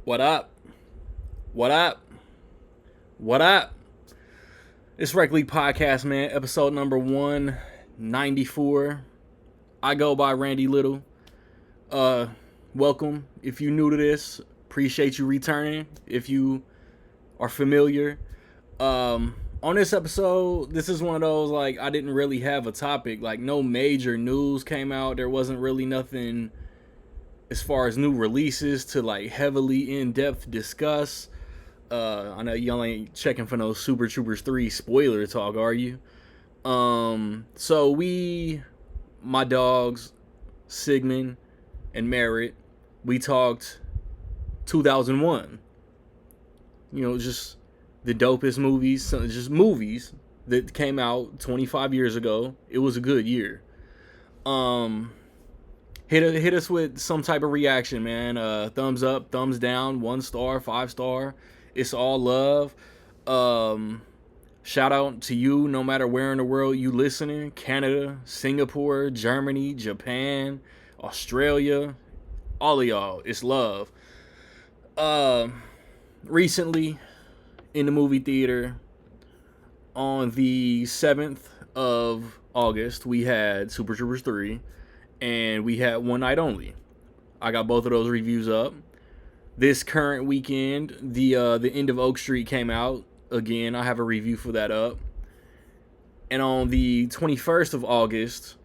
What up? What up? What up? It's Rec League Podcast, man. Episode number 194. I go by Randy Little. Welcome. If you new to this, appreciate you returning. If you are familiar, on this episode, this is one of those I didn't really have a topic. No major news came out. There wasn't really nothing as far as new releases to heavily in-depth discuss. I know y'all ain't checking for no Super Troopers 3 spoiler talk, are you? So my dogs, Sigmund and Merritt, we talked 2001. Just the dopest movies, just movies that came out 25 years ago. It was a good year. Hit us with some type of reaction, man. Thumbs up, thumbs down, 1 star, 5 star. It's all love. Shout out to you, no matter where in the world you listening. Canada, Singapore, Germany, Japan, Australia, all of y'all. It's love. Recently, in the movie theater, on the 7th of August, we had Super Troopers 3. And we had One Night Only. I got both of those reviews up. This current weekend, the End of Oak Street came out. Again, I have a review for that up. And on the 21st of August,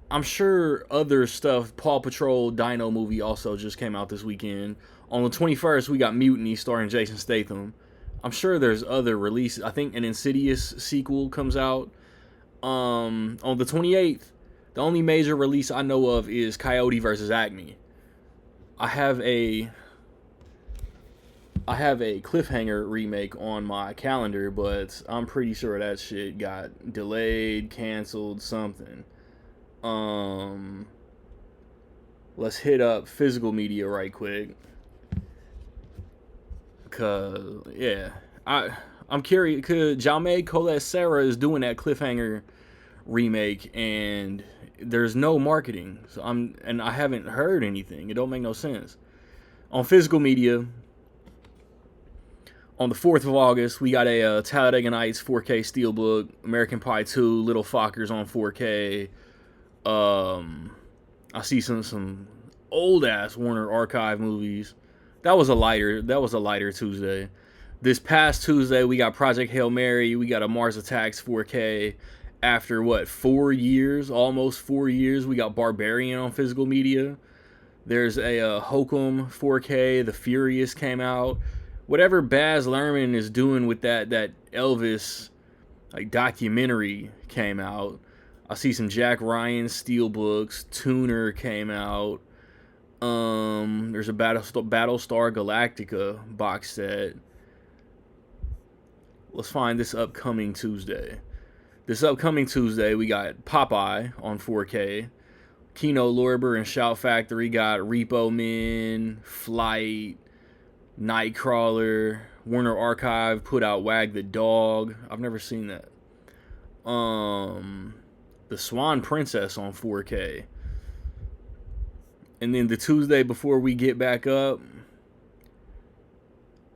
I'm sure other stuff, Paw Patrol Dino movie also just came out this weekend. On the 21st, we got Mutiny starring Jason Statham. I'm sure there's other releases. I think an Insidious sequel comes out. On the 28th, the only major release I know of is Coyote vs. Acme. I have a Cliffhanger remake on my calendar, but I'm pretty sure that shit got delayed, canceled, something. Let's hit up physical media right quick. Cause yeah, I'm curious. Cause Jaume Colette Serra is doing that Cliffhanger remake, and there's no marketing, and I haven't heard anything. It don't make no sense. On physical media, on the 4th of August, we got a Talladega Nights 4K Steelbook, American Pie 2, Little Fockers on 4K. I see some old ass Warner Archive movies. That was a lighter Tuesday. This past Tuesday, we got Project Hail Mary. We got a Mars Attacks 4K. After, 4 years, almost 4 years, we got Barbarian on physical media. There's a Hokum 4K. The Furious came out. Whatever Baz Luhrmann is doing with that Elvis documentary came out. I see some Jack Ryan Steelbooks. Tuner came out. There's a Battlestar Galactica box set. Let's find this upcoming Tuesday. This upcoming Tuesday, we got Popeye on 4K. Kino Lorber and Shout Factory got Repo Men, Flight, Nightcrawler. Warner Archive put out Wag the Dog. I've never seen that. The Swan Princess on 4K. And then the Tuesday before we get back up,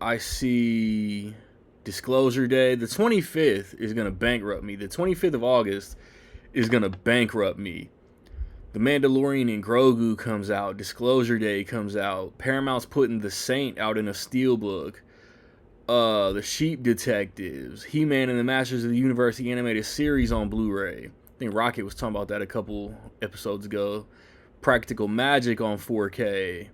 I see Disclosure Day. The 25th is going to bankrupt me. The 25th of August is going to bankrupt me. The Mandalorian and Grogu comes out. Disclosure Day comes out. Paramount's putting The Saint out in a steelbook. The Sheep Detectives. He-Man and the Masters of the Universe, the animated series on Blu-ray. I think Rocket was talking about that a couple episodes ago. Practical Magic on 4K.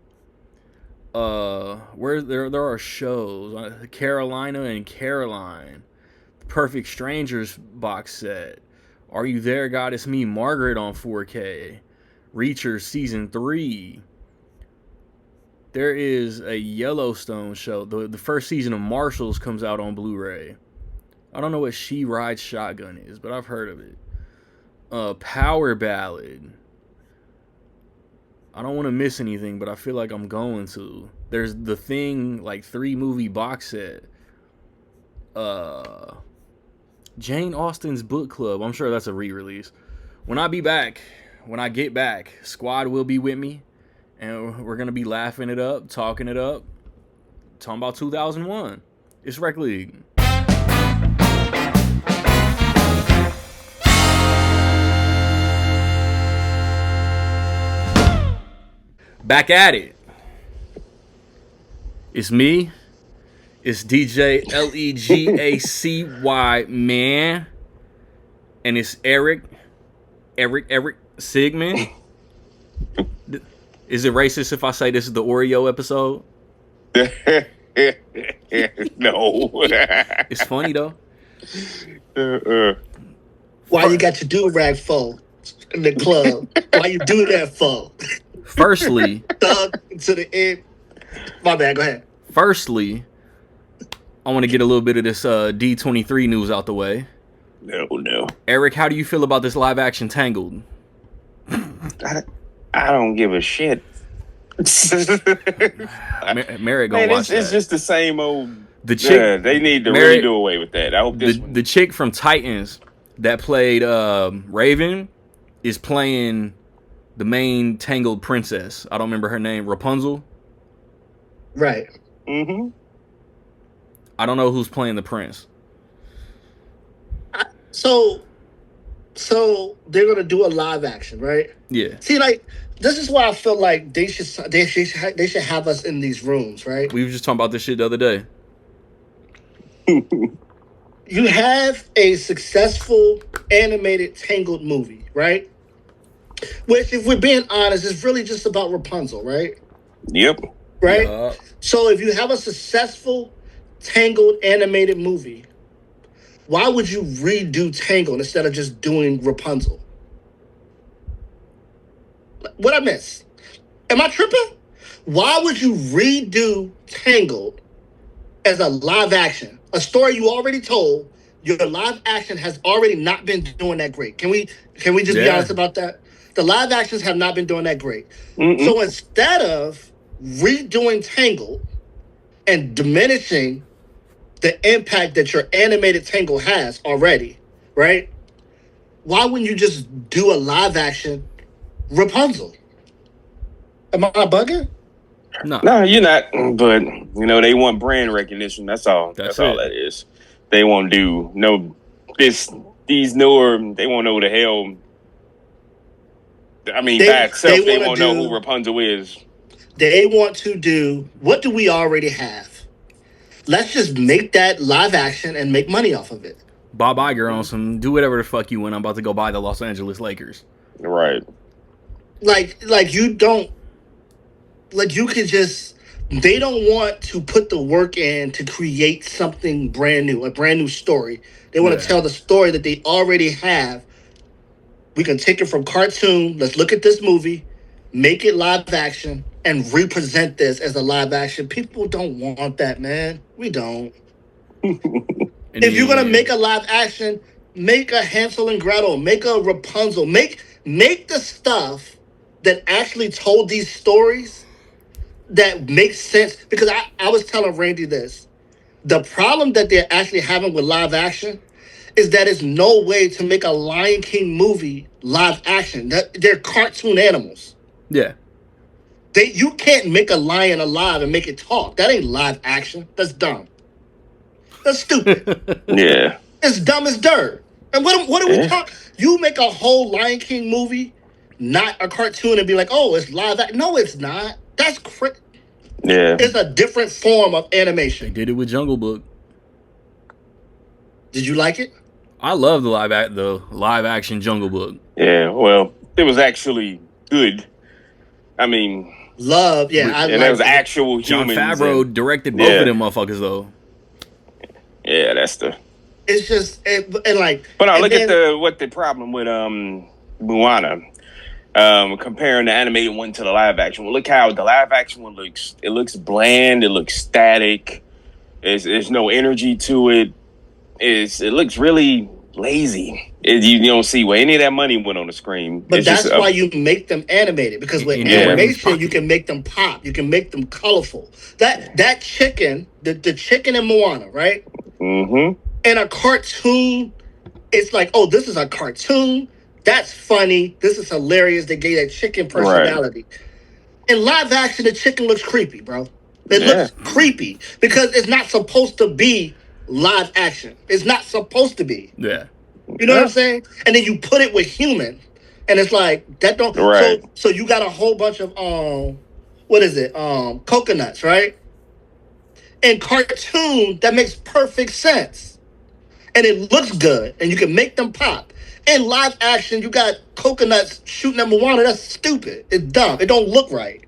Where there are shows, Carolina and Caroline, the Perfect Strangers box set, Are You There, God? It's Me, Margaret on 4K, Reacher Season 3. There is a Yellowstone show. The first season of Marshals comes out on Blu-ray. I don't know what She Rides Shotgun is, but I've heard of it. Power Ballad. I don't want to miss anything, but I feel like I'm going to. There's The Thing, 3-movie box set. Jane Austen's Book Club. I'm sure that's a re-release. When I get back, Squad will be with me. And we're going to be laughing it up, talking it up. Talking about 2001. It's Rec League. Back at it. It's me. It's DJ Legacy, man. And it's Eric Sigmund. Is it racist if I say this is the Oreo episode? No. It's funny though. Why you got your do-rag for in the club? Why you do that for? Firstly, Thug to the end. My bad, go ahead. Firstly, I want to get a little bit of this D23 news out the way. No. Eric, how do you feel about this live action Tangled? I don't give a shit. Merrick gonna watch that. It's just the same old. The chick, they need to really do away with that. I hope the chick from Titans that played Raven is playing the main Tangled princess. I don't remember her name. Rapunzel. Right. Mm-hmm. I don't know who's playing the prince. So they're gonna do a live action, right? Yeah. See, like, this is why I feel like they should have us in these rooms, right? We were just talking about this shit the other day. You have a successful animated Tangled movie, right? Which, if we're being honest, is really just about Rapunzel, right? Yep. Right? So if you have a successful Tangled animated movie, why would you redo Tangled instead of just doing Rapunzel? What I miss? Am I tripping? Why would you redo Tangled as a live action? A story you already told, your live action has already not been doing that great. Can we just be honest about that? The live actions have not been doing that great. Mm-mm. So instead of redoing Tangled and diminishing the impact that your animated Tangled has already, right? Why wouldn't you just do a live action Rapunzel? Am I bugging? No, you're not. But they want brand recognition. That's all. That's all that is. They won't do these newer. They won't know who the hell. I mean, by itself, they won't know who Rapunzel is. They want to do, what do we already have? Let's just make that live action and make money off of it. Bob Iger on some, do whatever the fuck you want. I'm about to go buy the Los Angeles Lakers. Right. Like you don't, like you could just, they don't want to put the work in to create something brand new, a brand new story. They want to tell the story that they already have. We can take it from cartoon. Let's look at this movie, make it live action, and represent this as a live action. People don't want that, man. We don't. If you're gonna make a live action, make a Hansel and Gretel, make a Rapunzel, make the stuff that actually told these stories that makes sense. Because I was telling Randy this. The problem that they're actually having with live action is that there's no way to make a Lion King movie live action. They're cartoon animals. Yeah. You can't make a lion alive and make it talk. That ain't live action. That's dumb. That's stupid. Yeah. It's dumb as dirt. And what are we talking? You make a whole Lion King movie, not a cartoon, and be like, oh, it's live action. No, it's not. That's Yeah. It's a different form of animation. They did it with Jungle Book. Did you like it? I love the live action Jungle Book. Yeah, well, it was actually good. I mean, and there was actual Jon humans. Favreau directed both of them motherfuckers though. Yeah, that's the. It's just But no, look at what the problem with Moana. Comparing the animated one to the live action one. Look how the live action one looks. It looks bland. It looks static. There's no energy to it. It looks really lazy. You don't see where any of that money went on the screen. But that's why you make them animated, because with animation you can make them pop. You can make them colorful. That chicken, the chicken in Moana, right? Mm-hmm. In a cartoon, it's like, oh, this is a cartoon. That's funny. This is hilarious. They gave that chicken personality. Right. In live action, the chicken looks creepy, bro. It Yeah. looks creepy because it's not supposed to be live action. It's not supposed to be. Yeah. You know what I'm saying? And then you put it with human, and it's like that don't. Right. So you got a whole bunch of what is it? Coconuts, right? In cartoon, that makes perfect sense, and it looks good, and you can make them pop. In live action, you got coconuts shooting at Moana. That's stupid. It's dumb. It don't look right.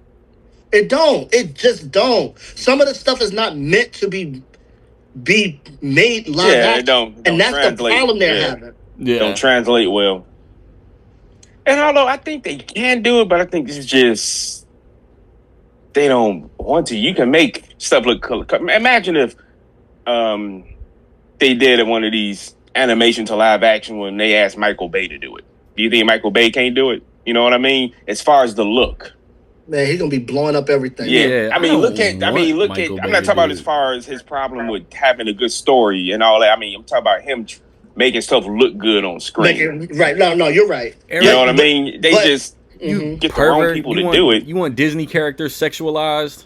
It don't. It just don't. Some of the stuff is not meant to be made live action. It don't And that's translate. the problem they're having. Yeah. Don't translate well. And although I think they can do it, but I think it's just they don't want to. You can make stuff look color. Imagine if they did one of these animation to live action when they asked Michael Bay to do it. Do you think Michael Bay can't do it? You know what I mean? As far as the look. Man, he's gonna be blowing up everything. Yeah. I mean, look don't at. want Michael I'm Bay not to talking about do as it. far as his problem with having a good story and all that. I mean, I'm talking about him making stuff look good on screen. Right. No, you're right. You know what I mean? They but- just Mhm. get the wrong Pervert. people You to want, do it. You want Disney characters sexualized?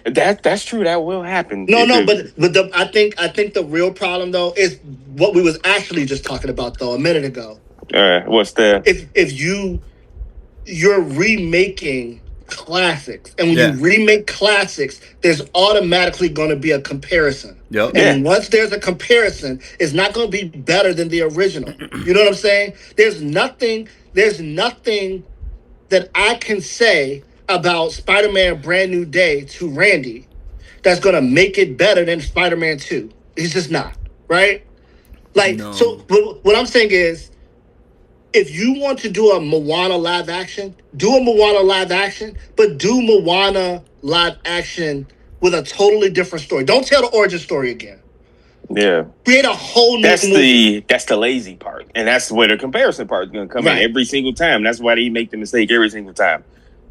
That's true. That will happen. No, but I think the real problem though is what we was actually just talking about though a minute ago. What's that? If you're remaking classics, and when Yeah. you remake classics, there's automatically going to be a comparison. Yep. And once there's a comparison, it's not going to be better than the original. You know what I'm saying? There's nothing that I can say about Spider-Man Brand New Day to Randy that's going to make it better than Spider-Man 2. It's just not, right? Like, No. so what I'm saying is, if you want to do a Moana live action, do a Moana live action, but do Moana live action with a totally different story. Don't tell the origin story again. Yeah. Create a whole new movie. That's the lazy part, and that's where the comparison part is going to come Right. in every single time. That's why they make the mistake every single time.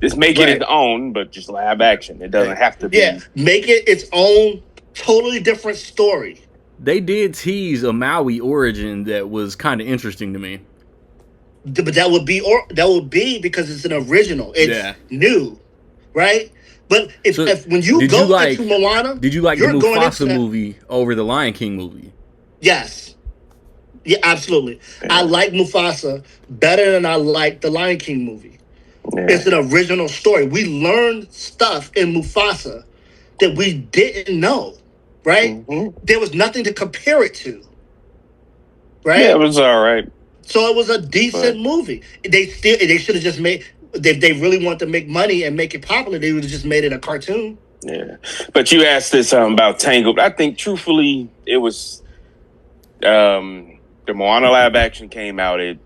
Just make Right. it its own, but just live action. It doesn't have to be. Yeah, make it its own totally different story. They did tease a Maui origin that was kind of interesting to me. But that would be because it's an original. It's Yeah. new, right? But if when you did go you like- into Moana, Did you like the you're going Mufasa into that- movie over the Lion King movie? Yes. Yeah, absolutely. I like Mufasa better than I like the Lion King movie. Yeah. It's an original story. We learned stuff in Mufasa that we didn't know, right? Mhm. There was nothing to compare it to, right? Yeah, it was all right. So it was a decent movie. They should have just made. If they really want to make money and make it popular, they would have just made it a cartoon. Yeah, but you asked this about Tangled. I think, truthfully, it was the Moana live action came out. It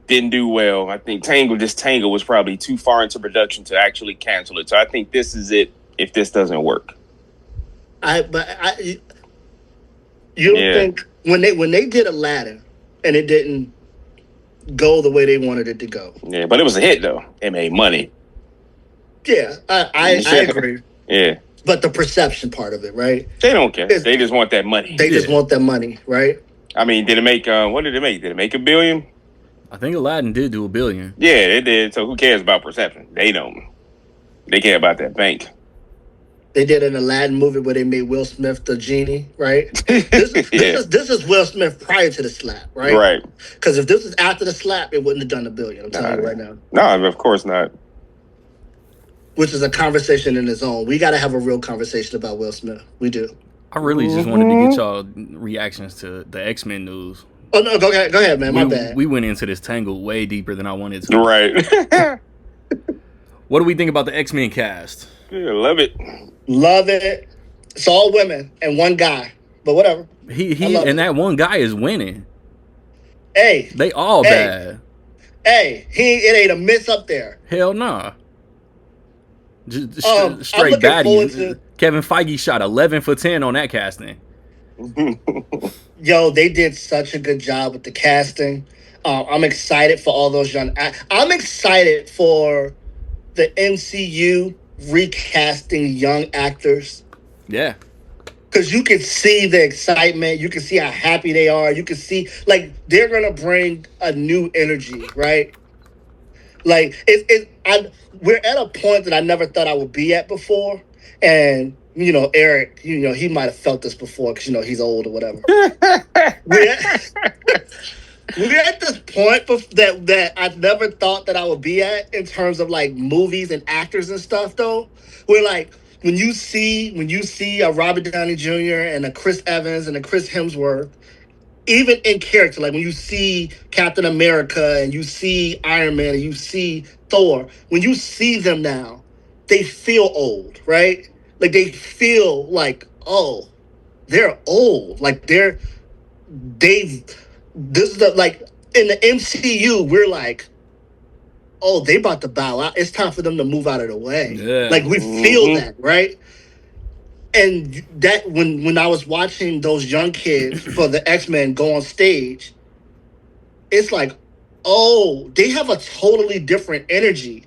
didn't do well. I think Tangled was probably too far into production to actually cancel it. So I think this is it. If this doesn't work, You don't think when they did Aladdin and it didn't go the way they wanted it to go? yeah, but it was a hit though. It made money. Yeah, I agree. Yeah, But the perception part of it, right? they don't care. They just want that money. They just want that money, right? I mean, did it make? What did it make? Did it make $1 billion? I think Aladdin did do $1 billion. Yeah, it did. So who cares about perception? They don't. They care about that bank. They did an Aladdin movie where they made Will Smith the genie, right? This is Will Smith prior to the slap, right? Right. Because if this was after the slap, it wouldn't have done $1 billion. I'm telling you right now. No, of course not. Which is a conversation in its own. We got to have a real conversation about Will Smith. We do. I really just wanted to get y'all reactions to the X-Men news. Oh no, go ahead, man. My bad. We went into this Tangled way deeper than I wanted to. Right. What do we think about the X-Men cast? Yeah, love it. Love it. It's all women and one guy, but whatever. He love and it. that one guy is winning. Hey, They all bad. it ain't a miss up there. Hell nah. Just I'm straight looking forward baddies. to- Kevin Feige shot 11 for 10 on that casting. Yo, they did such a good job with the casting. I'm excited for all those young. I'm excited for the MCU recasting young actors Yeah. because you can see the excitement. You can see how happy they are. You can see like they're gonna bring a new energy, right? Like we're at a point that I never thought I would be at before. And Eric, he might have felt this before because he's old or whatever. we're, we're at this point that I never thought that I would be at in terms of like movies and actors and stuff. Though, where like when you see a Robert Downey Jr. and a Chris Evans and a Chris Hemsworth, even in character, like when you see Captain America and you see Iron Man and you see Thor, when you see them now, they feel old, right? Like they feel like, oh, they're old. Like they've this is like in the MCU, we're like, oh, they about to bow out. It's time for them to move out of the way. Yeah. Like we feel that, right? And that when I was watching those young kids for the X-Men go on stage, it's like, oh, they have a totally different energy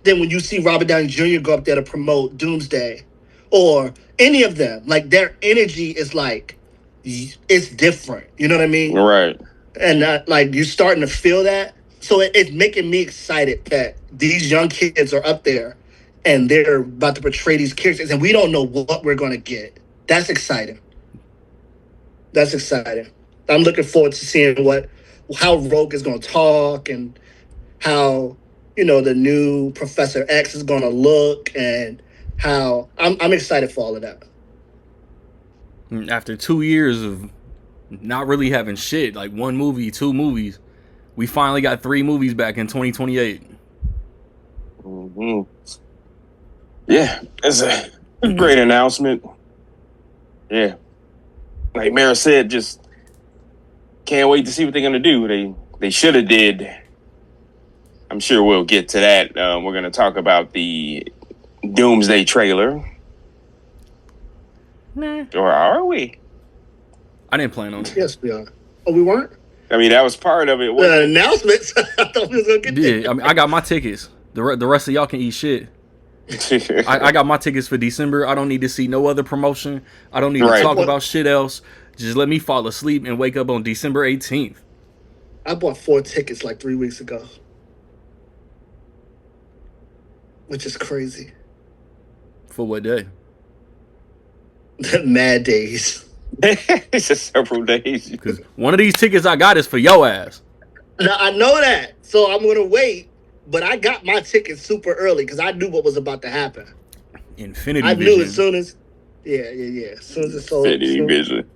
than when you see Robert Downey Jr. go up there to promote Doomsday or any of them. Like their energy is like, it's different. You know what I mean? Right. And like you're starting to feel that. So it's making me excited that these young kids are up there and they're about to portray these characters, and we don't know what we're going to get. That's exciting. That's exciting. I'm looking forward to seeing how Rogue is going to talk and how the new Professor X is going to look, and how I'm excited for all of that. After 2 years of not really having shit, like 1 movie, 2 movies, we finally got 3 movies back in 2028. Mm-hmm. Yeah, it's a great announcement. Yeah, like Mara said, just can't wait to see what they're gonna do. They should have did. I'm sure we'll get to that. We're gonna talk about the Doomsday trailer. Nah. Or are we? I didn't plan on it. Yes, we are. Oh, we weren't? I mean, that was part of it. The announcements. I thought we was gonna get Yeah, I mean, I got my tickets. The rest of y'all can eat shit. I got my tickets for December. I don't need to see no other promotion. I don't need to talk about shit else. Just let me fall asleep and wake up on December 18th. I bought 4 tickets like 3 weeks ago, which is crazy. For what day? Mad days. It's just several days. Because one of these tickets I got is for your ass. Now, I know that, so I'm gonna wait. But I got my tickets super early because I knew what was about to happen. Infinity I Vision. knew as soon as, yeah. As soon as it sold. Infinity Vision.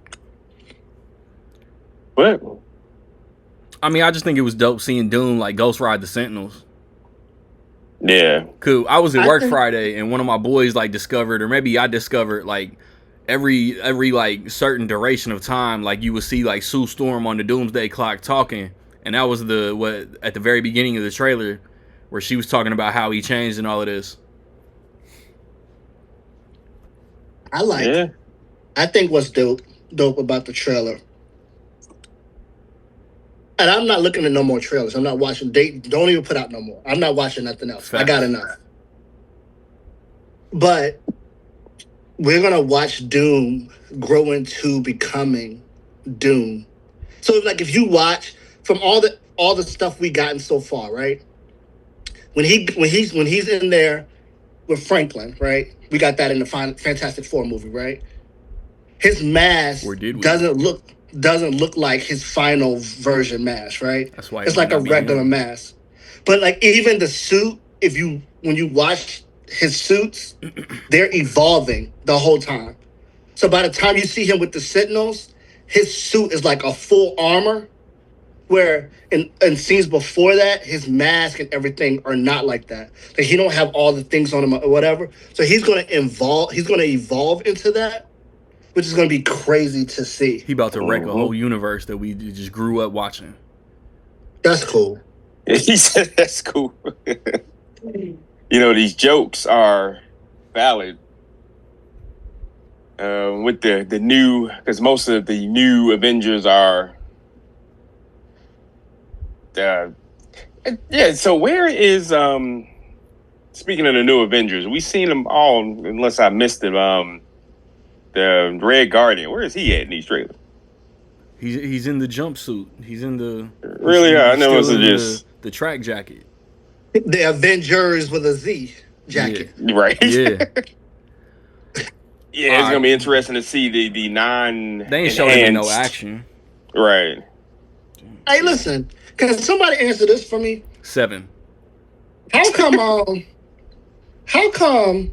What? I mean, I just think it was dope seeing Doom like Ghost Ride the Sentinels. Yeah. Cool. I was at work Friday and one of my boys like discovered, or maybe I discovered, like every like certain duration of time, like you would see like Sue Storm on the Doomsday Clock talking, and that was at the very beginning of the trailer, where she was talking about how he changed and all of this. I think what's dope about the trailer, and I'm not looking at no more trailers. I'm not watching. They don't even put out no more. I'm not watching nothing else. Facts. I got enough. But we're gonna watch Doom grow into becoming Doom. So if you watch from all the stuff we gotten so far, right? When he's in there with Franklin, right? We got that in the Fantastic Four movie, right? His mask doesn't look like his final version mask, right? That's why it's like a regular mask. But like even the suit, when you watch his suits, they're evolving the whole time. So by the time you see him with the Sentinels, his suit is like a full armor. Where in scenes before that, his mask and everything are not like that. Like he don't have all the things on him or whatever. So he's gonna evolve into that, which is gonna be crazy to see. He about to wreck a whole universe that we just grew up watching. That's cool. He said that's cool. These jokes are valid. With the new, because most of the new Avengers are. So where is speaking of the new Avengers, we seen them all, unless I missed it, the Red Guardian, where is he at in these trailers? He's in the jumpsuit. He's in the I know it's just the track jacket. The Avengers with a Z jacket. Yeah. Right. Yeah. Yeah, it's gonna be interesting to see the non. They ain't showing me no action. Right. Hey, listen, can somebody answer this for me? 7. How come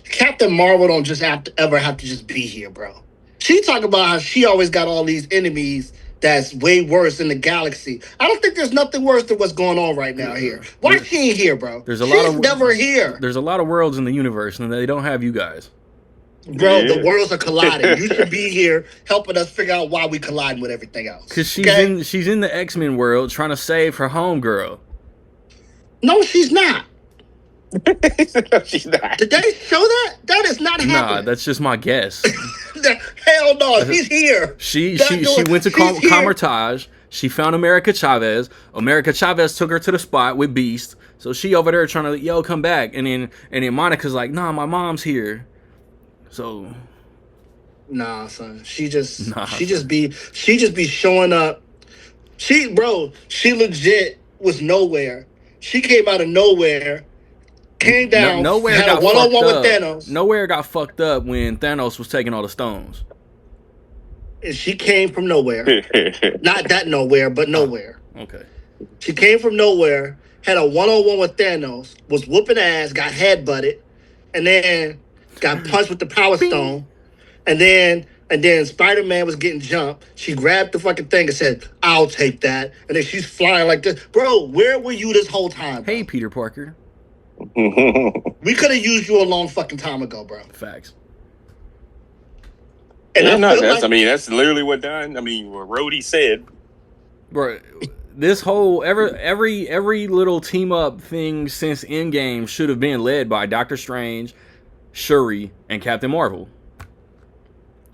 Captain Marvel don't just ever have to just be here, bro? She talk about how she always got all these enemies that's way worse in the galaxy. I don't think there's nothing worse than what's going on right now here. Why she ain't here, bro? She's never here. There's a lot of worlds in the universe, and they don't have you guys. Bro, the worlds are colliding. You should be here helping us figure out why we colliding with everything else. Because she's in the X-Men world trying to save her homegirl. No, she's not. She's not. Did they show that? That is not happening. Nah, that's just my guess. Hell no, she's here. She went to Kamar-Taj. She found America Chavez. America Chavez took her to the spot with Beast. So she over there trying to come back, and then Monica's like, nah, my mom's here. So nah, son. She just be showing up. She legit was nowhere. She came out of nowhere. Came down. Nowhere had got a one-on-one with Thanos. Nowhere got fucked up when Thanos was taking all the stones. And she came from nowhere. Not that nowhere, but nowhere. Okay. She came from nowhere, had a one-on-one with Thanos, was whooping ass, got headbutted, and then got punched with the Power Stone, and then Spider-Man was getting jumped. She grabbed the fucking thing and said, "I'll take that," and then she's flying like this. Bro, where were you this whole time, bro? Hey, Peter Parker. We could have used you a long fucking time ago, bro. Facts. And that's literally what what Rhodey said. Bro, this whole every little team up thing since Endgame should have been led by Doctor Strange, Shuri, and Captain Marvel.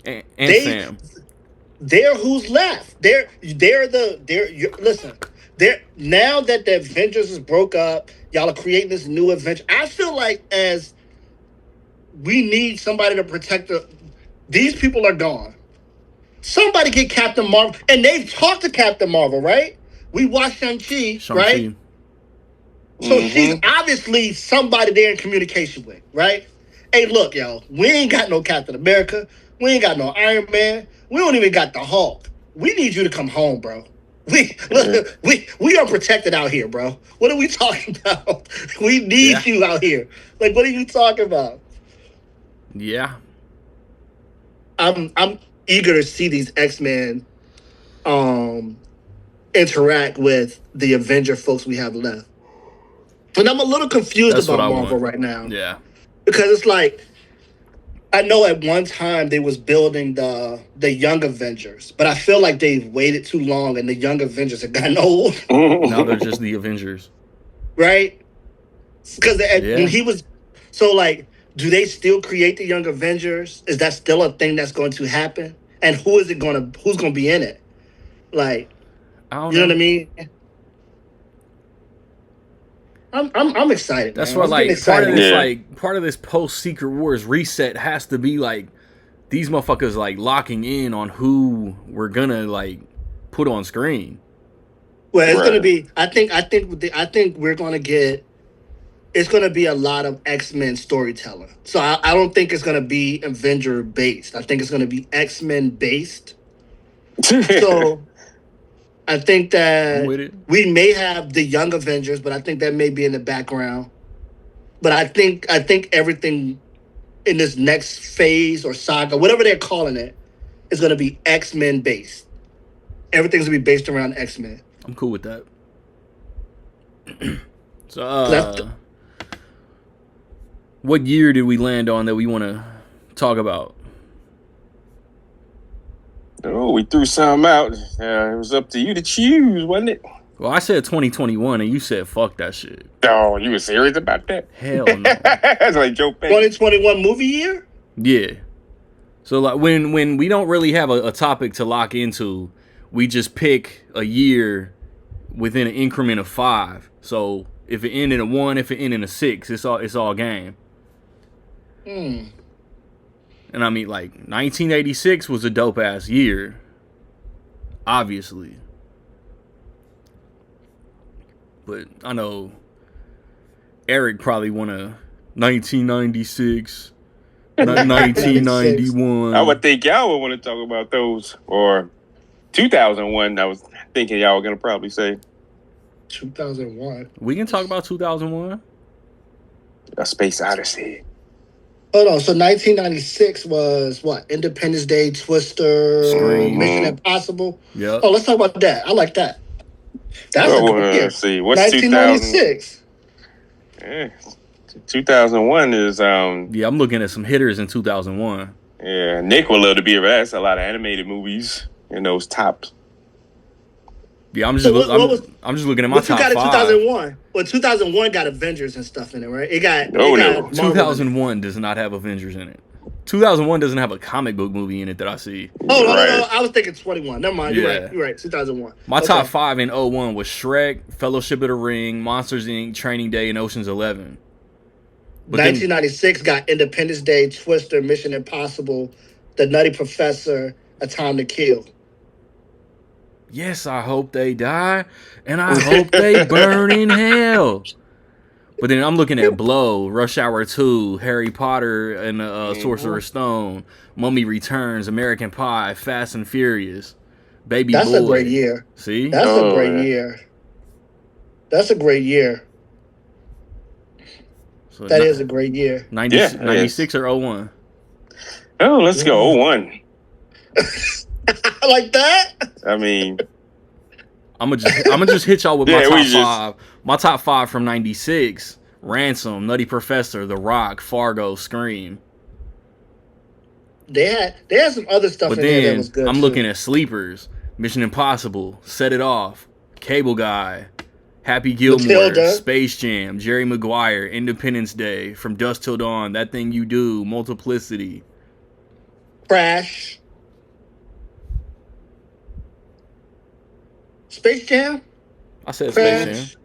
And Sam. They're who's left. Listen. Now that the Avengers is broke up, y'all are creating this new Avenger. I feel like as we need somebody to protect these people are gone. Somebody get Captain Marvel, and they've talked to Captain Marvel, right? We watched Shang-Chi, right? So she's obviously somebody they're in communication with, right? Hey, look, yo, we ain't got no Captain America. We ain't got no Iron Man. We don't even got the Hulk. We need you to come home, bro. We are protected out here, bro. What are we talking about? We need you out here. Like, what are you talking about? Yeah. I'm eager to see these X-Men interact with the Avenger folks we have left. And I'm a little confused about Marvel right now. Yeah. Because it's like, I know at one time they was building the Young Avengers, but I feel like they've waited too long and the Young Avengers have gotten old. Now they're just the Avengers. Right? Because when he was... So, like, do they still create the Young Avengers? Is that still a thing that's going to happen? And who's going to be in it? Like, I don't know what I mean? I'm excited. That's why, like, part of this post Secret Wars reset has to be like these motherfuckers like locking in on who we're gonna like put on screen. Well, it's gonna be. I think we're gonna get. It's gonna be a lot of X-Men storytelling. So I don't think it's gonna be Avenger based. I think it's gonna be X-Men based. So. I think that we may have the Young Avengers, but I think that may be in the background. But I think everything in this next phase or saga, whatever they're calling it, is going to be X-Men based. Everything's going to be based around X-Men. I'm cool with that. So, what year did we land on that we want to talk about? Oh, we threw some out. It was up to you to choose, wasn't it? Well, I said 2021, and you said fuck that shit. Oh, you were serious about that? Hell no. That's like Joe Pesci. 2021 movie year? Yeah. So like when we don't really have a topic to lock into, we just pick a year within an increment of 5. So if it ended in a 1, if it ended in a 6, it's all game. And I mean, like, 1986 was a dope-ass year. Obviously. But I know Eric probably want a 1996 1991. I would think y'all would want to talk about those. Or 2001, I was thinking y'all were going to probably say. 2001. We can talk about 2001. A Space Odyssey. Hold on. So 1996 was what? Independence Day, Twister, Scream. Mission Impossible. Yep. Oh, let's talk about that. I like that. That's a good year. Let's see. What's 1996? 2001 is Yeah, I'm looking at some hitters in 2001. Yeah, Nick would love to be here. That's a lot of animated movies in those tops. Yeah, I'm just looking at my top you got in 5. 2001? Well, 2001 got Avengers and stuff in it, right? It got. No. 2001 does not have Avengers in it. 2001 doesn't have a comic book movie in it that I see. Oh, no. I was thinking 21. Never mind. Yeah. You're right. 2001. My top 5 in 01 was Shrek, Fellowship of the Ring, Monsters, Inc., Training Day, and Ocean's 11. But 1996 got Independence Day, Twister, Mission Impossible, The Nutty Professor, A Time to Kill. Yes, I hope they die, and I hope they burn in hell. But then I'm looking at Blow, Rush Hour 2, Harry Potter and Sorcerer's Stone, Mummy Returns, American Pie, Fast and Furious, Baby Boy. That's a great year. See? That's a great year. That's a great year. So that is a great year. 96 or 01? Oh, let's go 01. Like that? I mean, I'm gonna just hit y'all with my top 5. My top 5 from 96: Ransom, Nutty Professor, The Rock, Fargo, Scream. They had some other stuff in there that was good. I'm looking at sleepers: Mission Impossible, Set It Off, Cable Guy, Happy Gilmore, Matilda. Space Jam, Jerry Maguire, Independence Day, From Dusk Till Dawn, That Thing You Do, Multiplicity, Crash, Space Jam. I said Crash. Space Jam.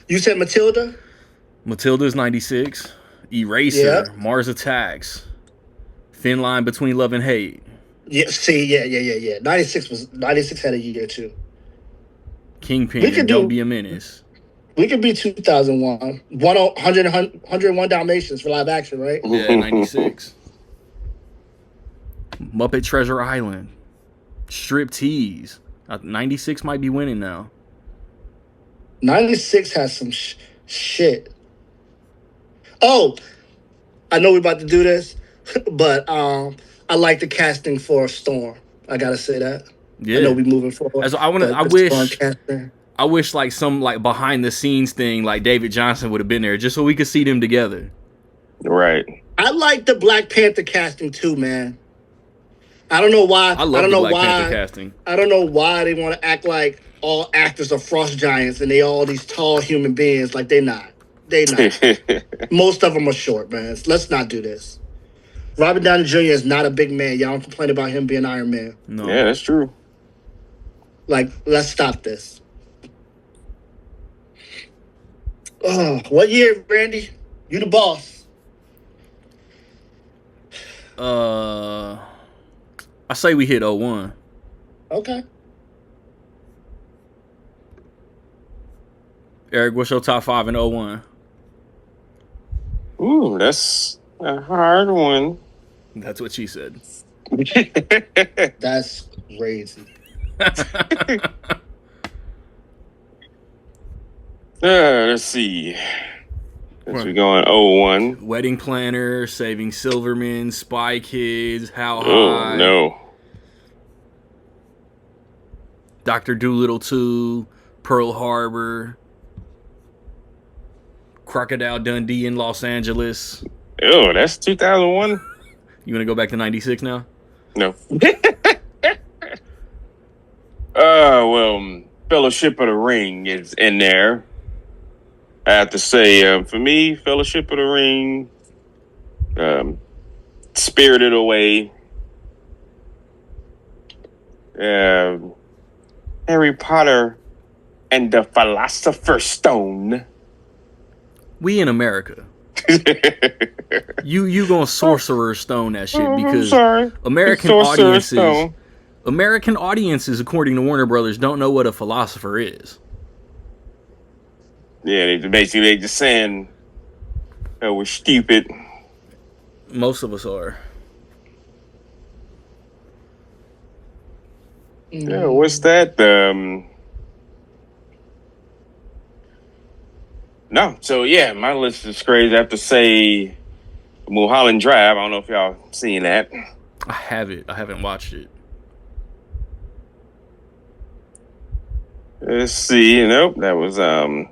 You said Matilda. Matilda's 96. Eraser, Mars Attacks, Thin Line Between Love and Hate. Yeah. See. Yeah. 96 had a year too. Kingpin, Don't Be a Menace. We could be 2001. 101 Dalmatians for live action, right? Yeah, 96. Muppet Treasure Island. Strip Tease. 96 might be winning now. 96 has some shit. Oh, I know we're about to do this, but I like the casting for Storm. I gotta say that. Yeah. I know we moving forward. I wish like some like behind the scenes thing like David Johnson would have been there just so we could see them together. Right. I like the Black Panther casting too, man. I don't know why. I love the Black Panther casting. I don't know why they want to act like all actors are frost giants and they all these tall human beings. Like they're not. Most of them are short, man. Let's not do this. Robert Downey Jr. is not a big man. Y'all don't complain about him being Iron Man. No. Yeah, that's true. Like, let's stop this. Oh, what year, Randy? You the boss. I say we hit 01. Okay. Eric, what's your top 5 in 01? Ooh, that's a hard one. That's what she said. That's crazy. Let's see. We're going 01. Wedding Planner, Saving Silverman, Spy Kids, How High. Oh, no. Dr. Dolittle 2, Pearl Harbor, Crocodile Dundee in Los Angeles. Oh, that's 2001? You want to go back to 96 now? No. Well, Fellowship of the Ring is in there. I have to say, for me, Fellowship of the Ring, Spirited Away, Harry Potter and the Philosopher's Stone. We in America. you gonna Sorcerer's Stone that shit because American audiences, according to Warner Brothers, don't know what a philosopher is. Yeah, they just saying that we're stupid. Most of us are. Yeah, what's that? No, so yeah, my list is crazy. I have to say, Mulholland Drive. I don't know if y'all seen that. I haven't watched it. Let's see. Nope, that was Well,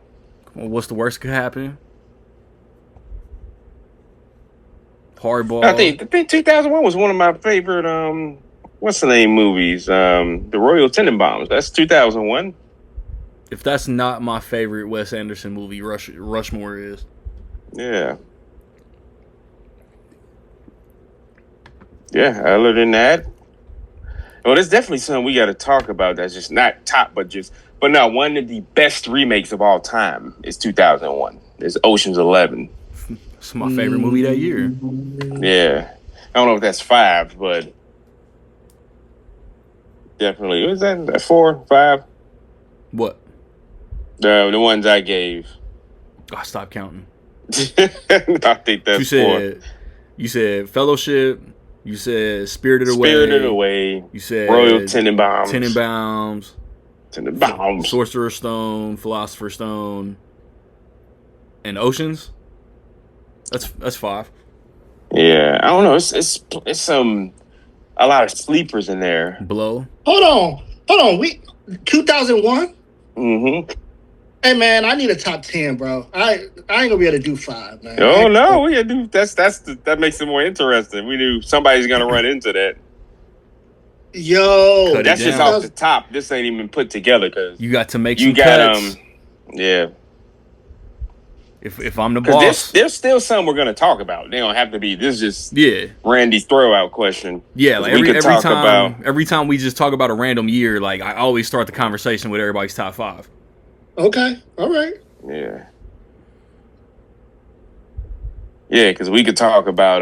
what's the worst could happen? Hardball. I think 2001 was one of my favorite what's the name movies? The Royal Tenenbaums. That's 2001. If that's not my favorite Wes Anderson movie, Rushmore is. Yeah. Yeah, other than that, well, there's definitely something we got to talk about that's just not top, but no, one of the best remakes of all time is 2001. It's Ocean's 11. It's my favorite movie that year. Yeah. I don't know if that's 5, but definitely. Was that 4, 5? What? The ones I gave. I stopped counting. I think that's 4. You said Fellowship. You said Spirited Away. You said Royal Tenenbaums. Sorcerer's Stone, Philosopher's Stone, and Oceans. That's 5. Yeah, I don't know. It's a lot of sleepers in there. Blow. Hold on. We 2001. Mm-hmm. Hey man, I need a top 10, bro. I ain't gonna be able to do 5, man. Oh no, we do. That makes it more interesting. We knew somebody's gonna run into that. Yo, that's just off the top. This ain't even put together because you got to make some cuts. Yeah. If I'm the boss, there's still some we're gonna talk about. They don't have to be. This is just Randy's throwout question. Yeah, like every time we just talk about a random year, like I always start the conversation with everybody's top 5. Okay, all right. Yeah. Yeah, because we could talk about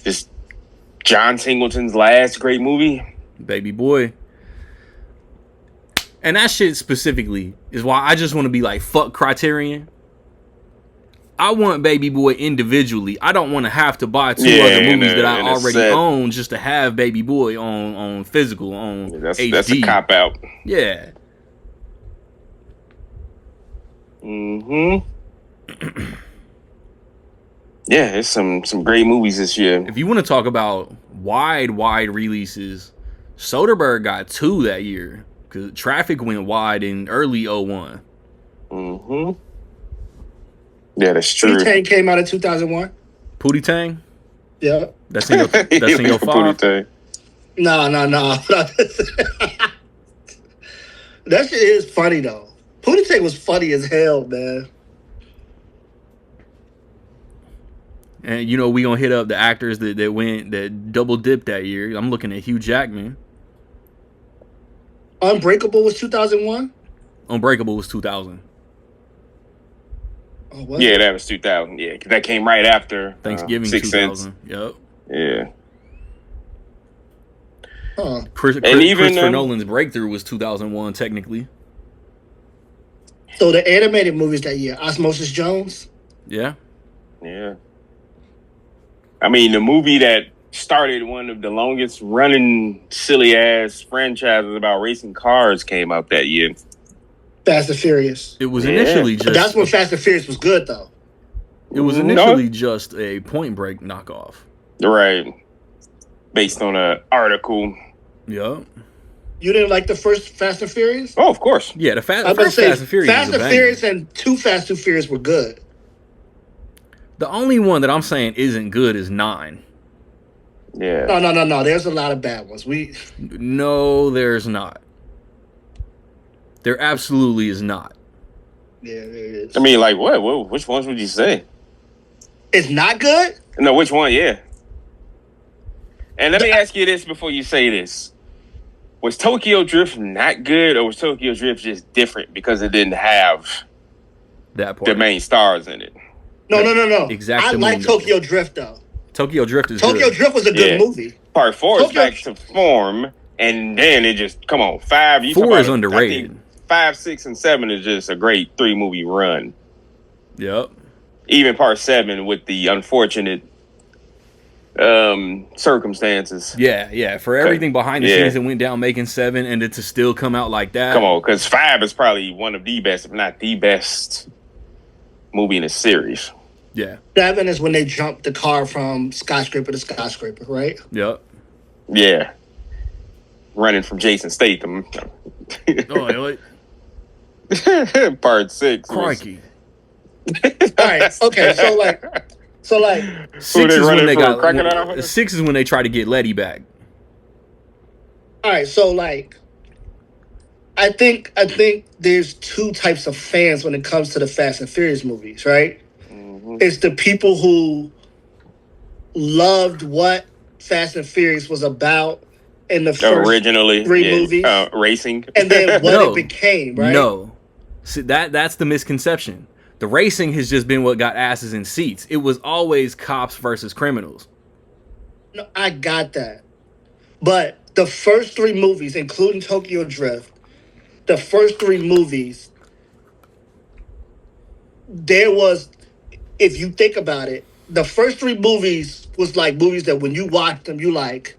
just John Singleton's last great movie, Baby Boy. And that shit specifically is why I just want to be like, fuck Criterion. I want Baby Boy individually. I don't want to have to buy 2 other movies that I already own just to have Baby Boy on physical, on HD. That's a cop-out. Yeah. Mm-hmm. Yeah, there's some great movies this year. If you want to talk about wide releases, Soderbergh got 2 that year. Because Traffic went wide in early 01. Mm-hmm. Yeah, that's true. Pootie Tang came out in 2001. Pootie Tang? Yeah. That's in your 5? No. That shit is funny, though. Pootie Tang was funny as hell, man. And, you know, we going to hit up the actors that double dipped that year. I'm looking at Hugh Jackman. Unbreakable was 2001? Unbreakable was 2000. Oh, what? Yeah, that was 2000. Yeah, because that came right after Thanksgiving 2000. Yep. Yeah. Huh. Christopher Nolan's Breakthrough was 2001, technically. So the animated movies that year, Osmosis Jones? Yeah. Yeah. I mean, the movie that started one of the longest running silly ass franchises about racing cars came out that year. Fast and Furious. It was initially just... That's when Fast and Furious was good, though. It was initially just a Point Break knockoff. Right. Based on an article. Yep. You didn't like the first Fast and Furious? Oh, of course. Yeah, the first Fast and Furious Fast and Furious and 2 Fast and Furious were good. The only one that I'm saying isn't good is 9. Yeah. No. There's a lot of bad ones. No, there's not. There absolutely is not. Yeah, there is. I mean, like, what? Which ones would you say? It's not good? No, which one? Yeah. And let me ask you this before you say this. Was Tokyo Drift not good, or was Tokyo Drift just different because it didn't have that part, the main stars in it? No. Exactly. I like Tokyo Drift, though. Tokyo Drift is Tokyo Drift was a good movie. Part 4 is back to form, and then it just, come on, 5. 4 is underrated. 5, 6, and 7 is just a great 3-movie run. Yep. even part 7 with the unfortunate circumstances. Yeah. For everything behind the scenes that went down making 7, and to still come out like that. Come on, because 5 is probably one of the best, if not the best, movie in a series. Yeah. 7 is when they jump the car from skyscraper to skyscraper, right? Yep. Yeah. Running from Jason Statham. Oh, part 6. Crikey. All right. Okay. So like 6 is when they got. 6 is when they try to get Letty back. All right. So like, I think there's two types of fans when it comes to the Fast and Furious movies, right? Mm-hmm. It's the people who loved what Fast and Furious was about in the first originally 3 movies, racing, and then what it became, right? No, see, that's the misconception. The racing has just been what got asses in seats. It was always cops versus criminals. No, I got that, but the first 3 movies, including Tokyo Drift, the first 3 movies, there was, if you think about it, the first 3 movies was like movies that when you watch them, you like,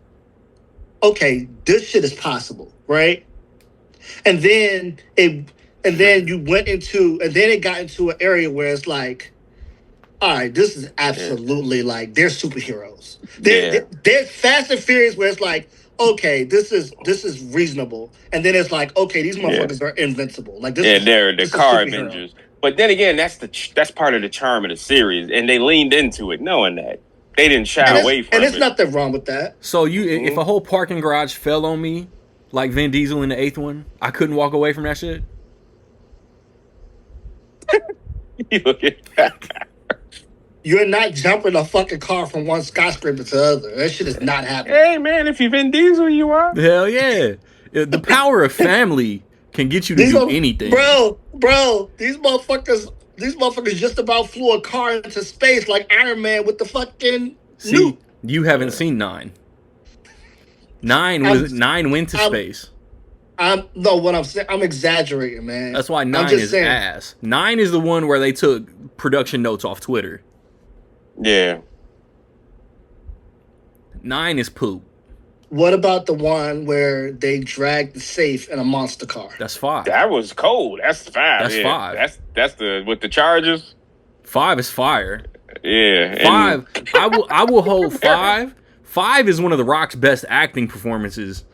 okay, this shit is possible, right? And then you went into, and then it got into an area where it's like, all right, this is absolutely like, they're superheroes. They're Fast and Furious where it's like, okay, this is reasonable. And then it's like, okay, these motherfuckers are invincible. Like this they're the car Avengers. But then again, that's part of the charm of the series, and they leaned into it, knowing that they didn't shy away from it. And there's nothing wrong with that. So if a whole parking garage fell on me, like Vin Diesel in the 8th one, I couldn't walk away from that shit. You look at that. You're not jumping a fucking car from one skyscraper to the other. That shit is not happening. Hey man, if you've Vin Diesel, you are. Hell yeah. The power of family can get you to do anything. Bro, these motherfuckers just about flew a car into space like Iron Man with the fucking nuke. You haven't seen 9. 9 went to space. What I'm saying, I'm exaggerating, man. That's why 9 is ass. 9 is the one where they took production notes off Twitter. Yeah. 9 is poop. What about the one where they dragged the safe in a monster car? That's 5. That was cold. That's 5. That's 5. That's the with the Chargers. 5 is fire. Yeah. 5. I will hold 5. 5 is one of The Rock's best acting performances.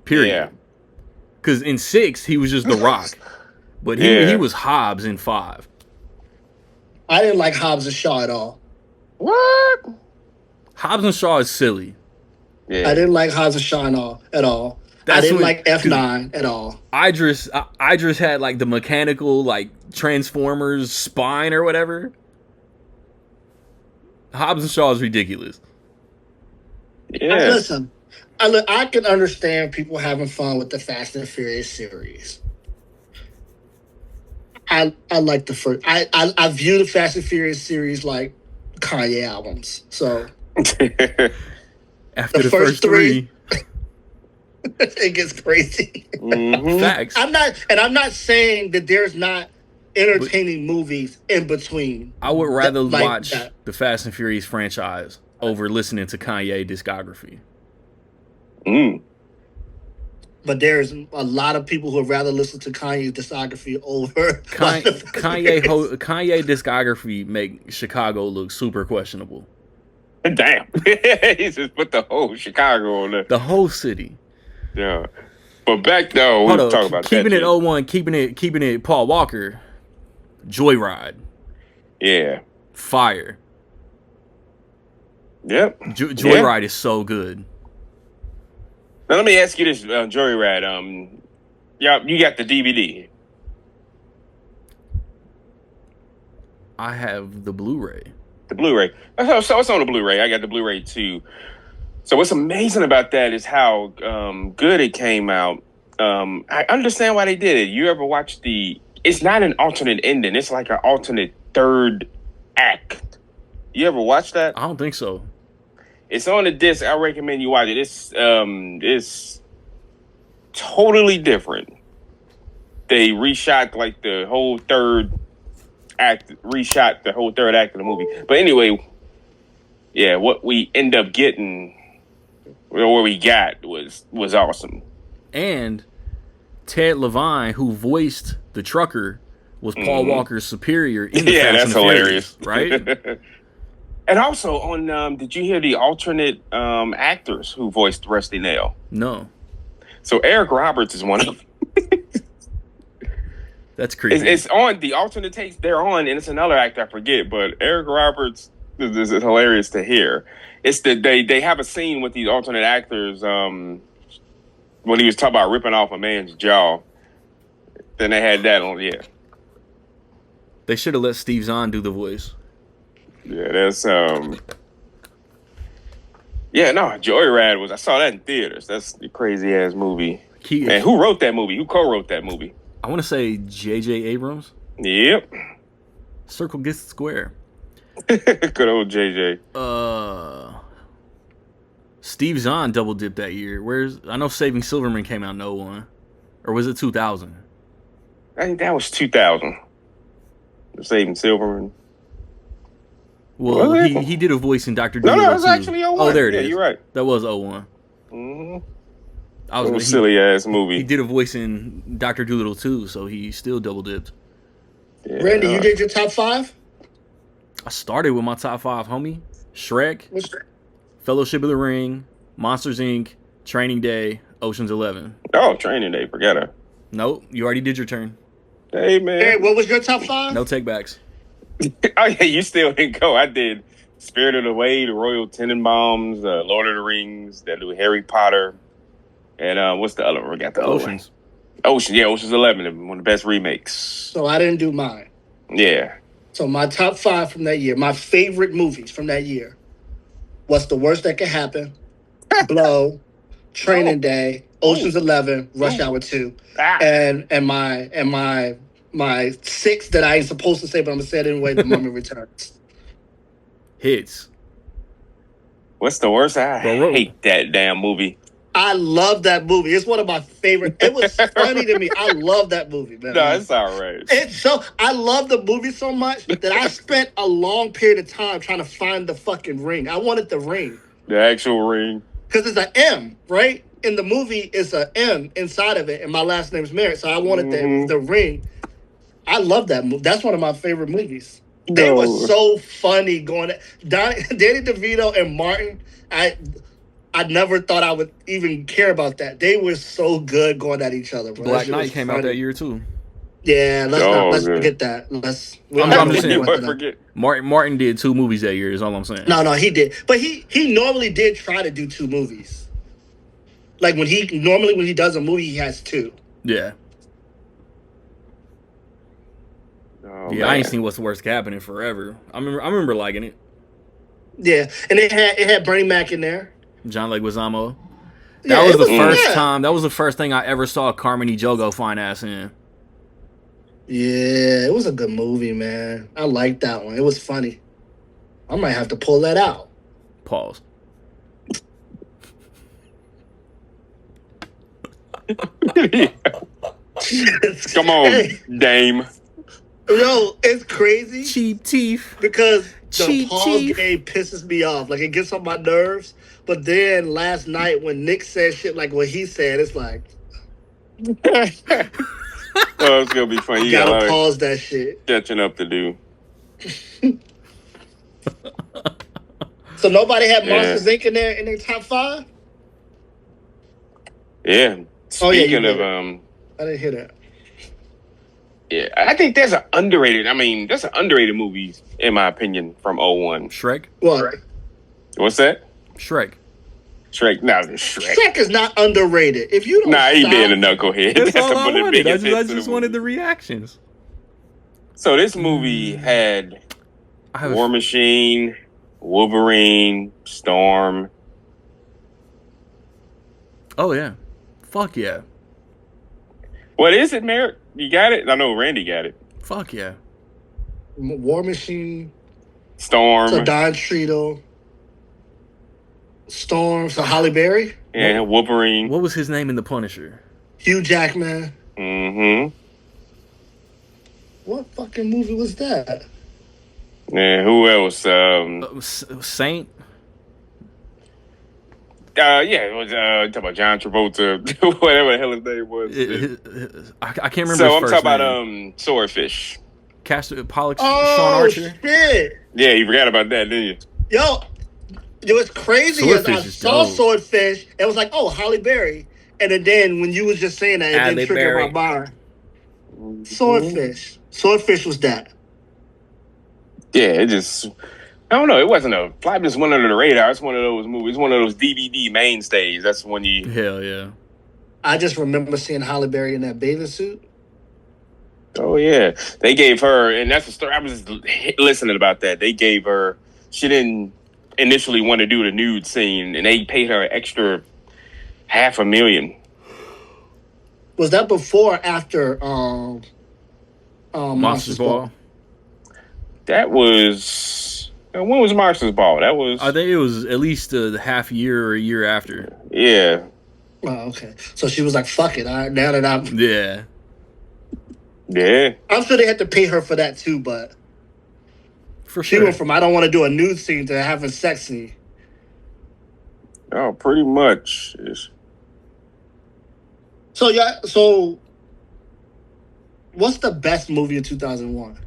Period. Yeah. Because in 6 he was just The Rock, but he was Hobbs in 5. I didn't like Hobbs and Shaw at all. What? Hobbs and Shaw is silly. Yeah. I didn't like Hobbs and Shaw at all. I didn't like F9 at all. Idris had like the mechanical like Transformers spine or whatever. Hobbs and Shaw is ridiculous. Yeah. Listen, I can understand people having fun with the Fast and Furious series. I like the first. I view the Fast and Furious series like Kanye albums. So after the first 3, it gets crazy. Mm-hmm. Facts. I'm not saying that there's not entertaining movies in between. I would rather watch the Fast and Furious franchise over listening to Kanye discography. But there's a lot of people who would rather listen to Kanye's discography over Kanye discography make Chicago look super questionable. Damn. He just put the whole Chicago on there. The whole city. Yeah. But back though, we'll talk about keeping that. Keeping it 01, keeping it Paul Walker. Joyride. Yeah. Fire. Yep. Joyride is so good. Now let me ask you this, Joyride. You got the DVD. I have the Blu-ray. The Blu-ray. So it's on the Blu-ray. I got the Blu-ray too. So what's amazing about that is how good it came out. I understand why they did it. You ever watch it's not an alternate ending. It's like an alternate third act. You ever watch that? I don't think so. It's on the disc. I recommend you watch it. It's totally different. They reshot like the whole third reshot the whole third act of the movie. But anyway, yeah, what we end up getting, or what we got, was awesome. And Ted Levine, who voiced the trucker, was Paul Walker's superior in the Fast that's and hilarious, Furious, right? And also on, did you hear the alternate actors who voiced Rusty Nail? No. So Eric Roberts is one of them. That's creepy. It's on the alternate takes. They're on, and it's another actor I forget. But Eric Roberts is hilarious to hear. It's that they have a scene with these alternate actors when he was talking about ripping off a man's jaw. Then they had that on. Yeah, they should have let Steve Zahn do the voice. Yeah, that's Yeah, no, Joyride was. I saw that in theaters. That's the crazy ass movie. Man, who wrote that movie? Who co-wrote that movie? I want to say J.J. Abrams. Yep. Circle gets square. Good old JJ. Steve Zahn double dipped that year. I know Saving Silverman came out in 01. Or was it 2000? I think that was 2000. Saving Silverman. Well, he did a voice in Dr. No, Dolittle. it was actually 01. Oh, there it is. Yeah, you're right. That was 01. Mm-hmm. It was a silly ass movie. He did a voice in Dr. Dolittle too, so he still double dipped. Yeah, Randy, you did your top 5? I started with my top 5, homie. Shrek, What's that? Fellowship of the Ring, Monsters Inc., Training Day, Ocean's 11. Oh, Training Day, forget her. Nope, you already did your turn. Hey, man. Hey, what was your top 5? No takebacks. Oh, yeah, you still didn't go. I did Spirited Away, The Royal Tenenbaums, Lord of the Rings, that new Harry Potter, and what's the other one? We got the Oceans. Ocean's 11, one of the best remakes. So I didn't do mine. Yeah. So my top 5 from that year, my favorite movies from that year, What's the Worst That Could Happen, Blow, Training Day, Ocean's 11, Rush Hour 2, and my 6 that I ain't supposed to say, but I'm gonna say it anyway. The Mummy Returns. Hits. What's the worst? I hate that damn movie. I love that movie. It's one of my favorite. It was funny to me. I love that movie, man. No, it's all right. I love the movie so much that I spent a long period of time trying to find the fucking ring. I wanted the ring. The actual ring. Because it's an M, right? In the movie, it's an M inside of it, and my last name is Merritt, so I wanted the ring. I love that movie. That's one of my favorite movies. They were so funny going at Danny DeVito and Martin. I never thought I would even care about that. They were so good going at each other, bro. Black Knight came out that year too. Yeah, let's forget that. I'm just saying. Martin did 2 movies that year. Is all I'm saying. No, he did, but he normally did try to do 2 movies. Like when he does a movie, he has 2. Yeah. Oh, yeah, man. I ain't seen What's the Worst happening forever. I remember liking it. Yeah, and it had Bernie Mac in there. John Leguizamo. That was the first time. That was the first thing I ever saw Carmen Ejogo fine ass in. Yeah, it was a good movie, man. I liked that one. It was funny. I might have to pull that out. Pause. Come on, Dame. Yo, it's crazy. Cheap teeth. Because the pause game pisses me off. Like, it gets on my nerves. But then last night when Nick said shit like what he said, it's like... Oh, it's going to be funny. You gotta pause that shit. Catching up to do. So nobody had Monsters Inc. in their top 5? Yeah. Speaking of... I didn't hear that. Yeah, I think there's an underrated movie, in my opinion, from 01. Shrek? What? What's that? Shrek. No, Shrek. Shrek is not underrated. If you don't he being a knucklehead. That's all I wanted. I just wanted the reactions. So this movie had War Machine, Wolverine, Storm. Oh, yeah. Fuck yeah. What is it, Merritt? You got it? I know Randy got it. Fuck yeah. War Machine. Storm. So Don Cheadle. Storm. So Halle Berry. Yeah, Wolverine. What was his name in The Punisher? Hugh Jackman. Mm-hmm. What fucking movie was that? Yeah, who else? Saint. Yeah, it was talking about John Travolta, whatever the hell his name was. I can't remember So his I'm first talking name. about Swordfish. Pollux, Sean Oh Archer. shit! Yeah, you forgot about that, didn't you? Yo, it was crazy. As I Swordfish is saw dope. Swordfish, it was like, oh, Halle Berry, and then when you was just saying that, it didn't Halle trigger my Berry. mind. Mhm. Swordfish was that. Yeah, it just I don't know. It wasn't a fly just went under the radar. It's one of those movies, one of those DVD mainstays. That's when you. Hell yeah. I just remember seeing Halle Berry in that bathing suit. Oh yeah, they gave her, and that's the story. I was just listening about that. They gave her. She didn't initially want to do the nude scene, and they paid her an extra $500,000. Was that before or after Monsters Ball. That was when was Monsters Ball? That was I think it was at least a half year or a year after. yeah. Oh, okay. So she was like, "Fuck it." Now that Yeah. I'm sure they had to pay her for that too, but For she sure. went from I don't want to do a nude scene to having sex scene. Oh, pretty much. So yeah. So what's the best movie of 2001?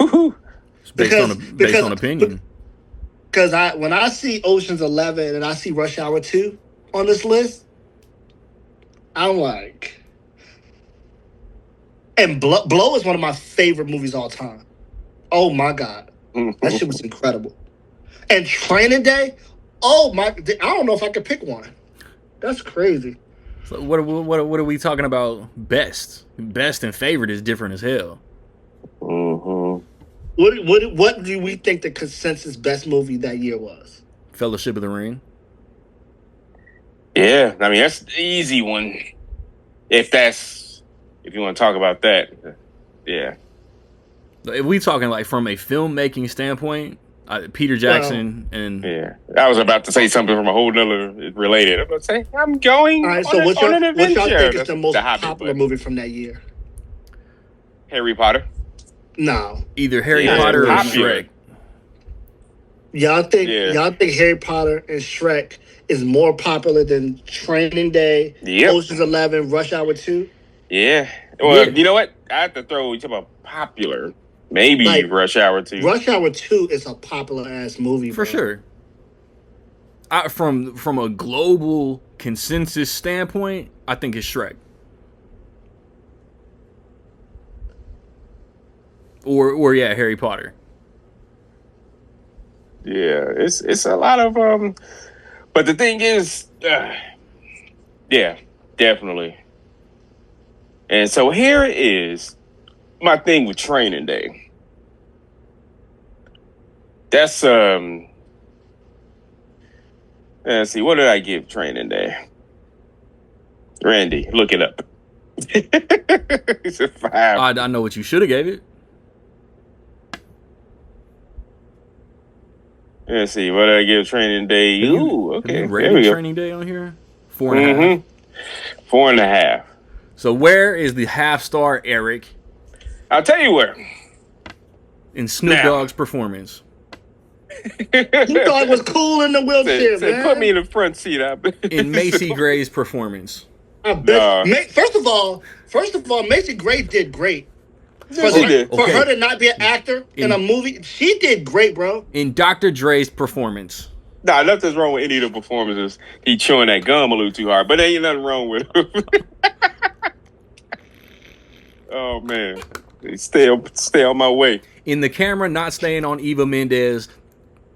It's based on opinion. Because when I see Ocean's 11 and I see Rush Hour 2 on this list, I'm like, and Blow is one of my favorite movies all time. Oh my god, that shit was incredible. And Training Day, oh my, I don't know if I could pick one. That's crazy. So what are we talking about? Best and favorite is different as hell. Mm-hmm. What do we think the consensus best movie that year was? Fellowship of the Ring. Yeah, I mean that's the easy one. If you want to talk about that, yeah. If we talking like from a filmmaking standpoint, Peter Jackson and Yeah, I was about to say something from a whole nother related. I'm going to say I'm going All right, on, so an what y'all adventure. think is the most Hobbit, popular but movie from that year? Harry Potter. No. either Harry Yeah, Potter or popular. Shrek. Y'all think Yeah. Harry Potter and Shrek is more popular than Training Day, Yep. Ocean's 11, Rush Hour 2? Yeah. Well, Yeah. you know what? I have to throw you talk about popular. Maybe Like, Rush Hour 2. Rush Hour 2 is a popular ass movie, For bro. sure. From a global consensus standpoint, I think it's Shrek. Or yeah, Harry Potter. Yeah, it's a lot of but the thing is yeah, definitely. And so here is my thing with Training Day. That's let's see, what did I give Training Day? Randy, look it up. It's a 5. I know what you should have gave it. Let's see, what did I give Training Day? Ooh, Have okay. you There rated we go. Training Day on here? 4.5. 4.5. So where is the half-star Eric I'll tell you where. in Snoop Now. Dogg's performance? Snoop Dogg was cool in the wheelchair, man. Put me in the front seat. In Macy Gray's performance. I bet. Nah. First of all, Macy Gray did great. For, She did. for Okay. her to not be an actor in a movie, she did great, bro. In Dr. Dre's performance. Nah, nothing's wrong with any of the performances. He chewing that gum a little too hard, but there ain't nothing wrong with him. Oh man, stay on my way. In the camera not staying on Eva Mendes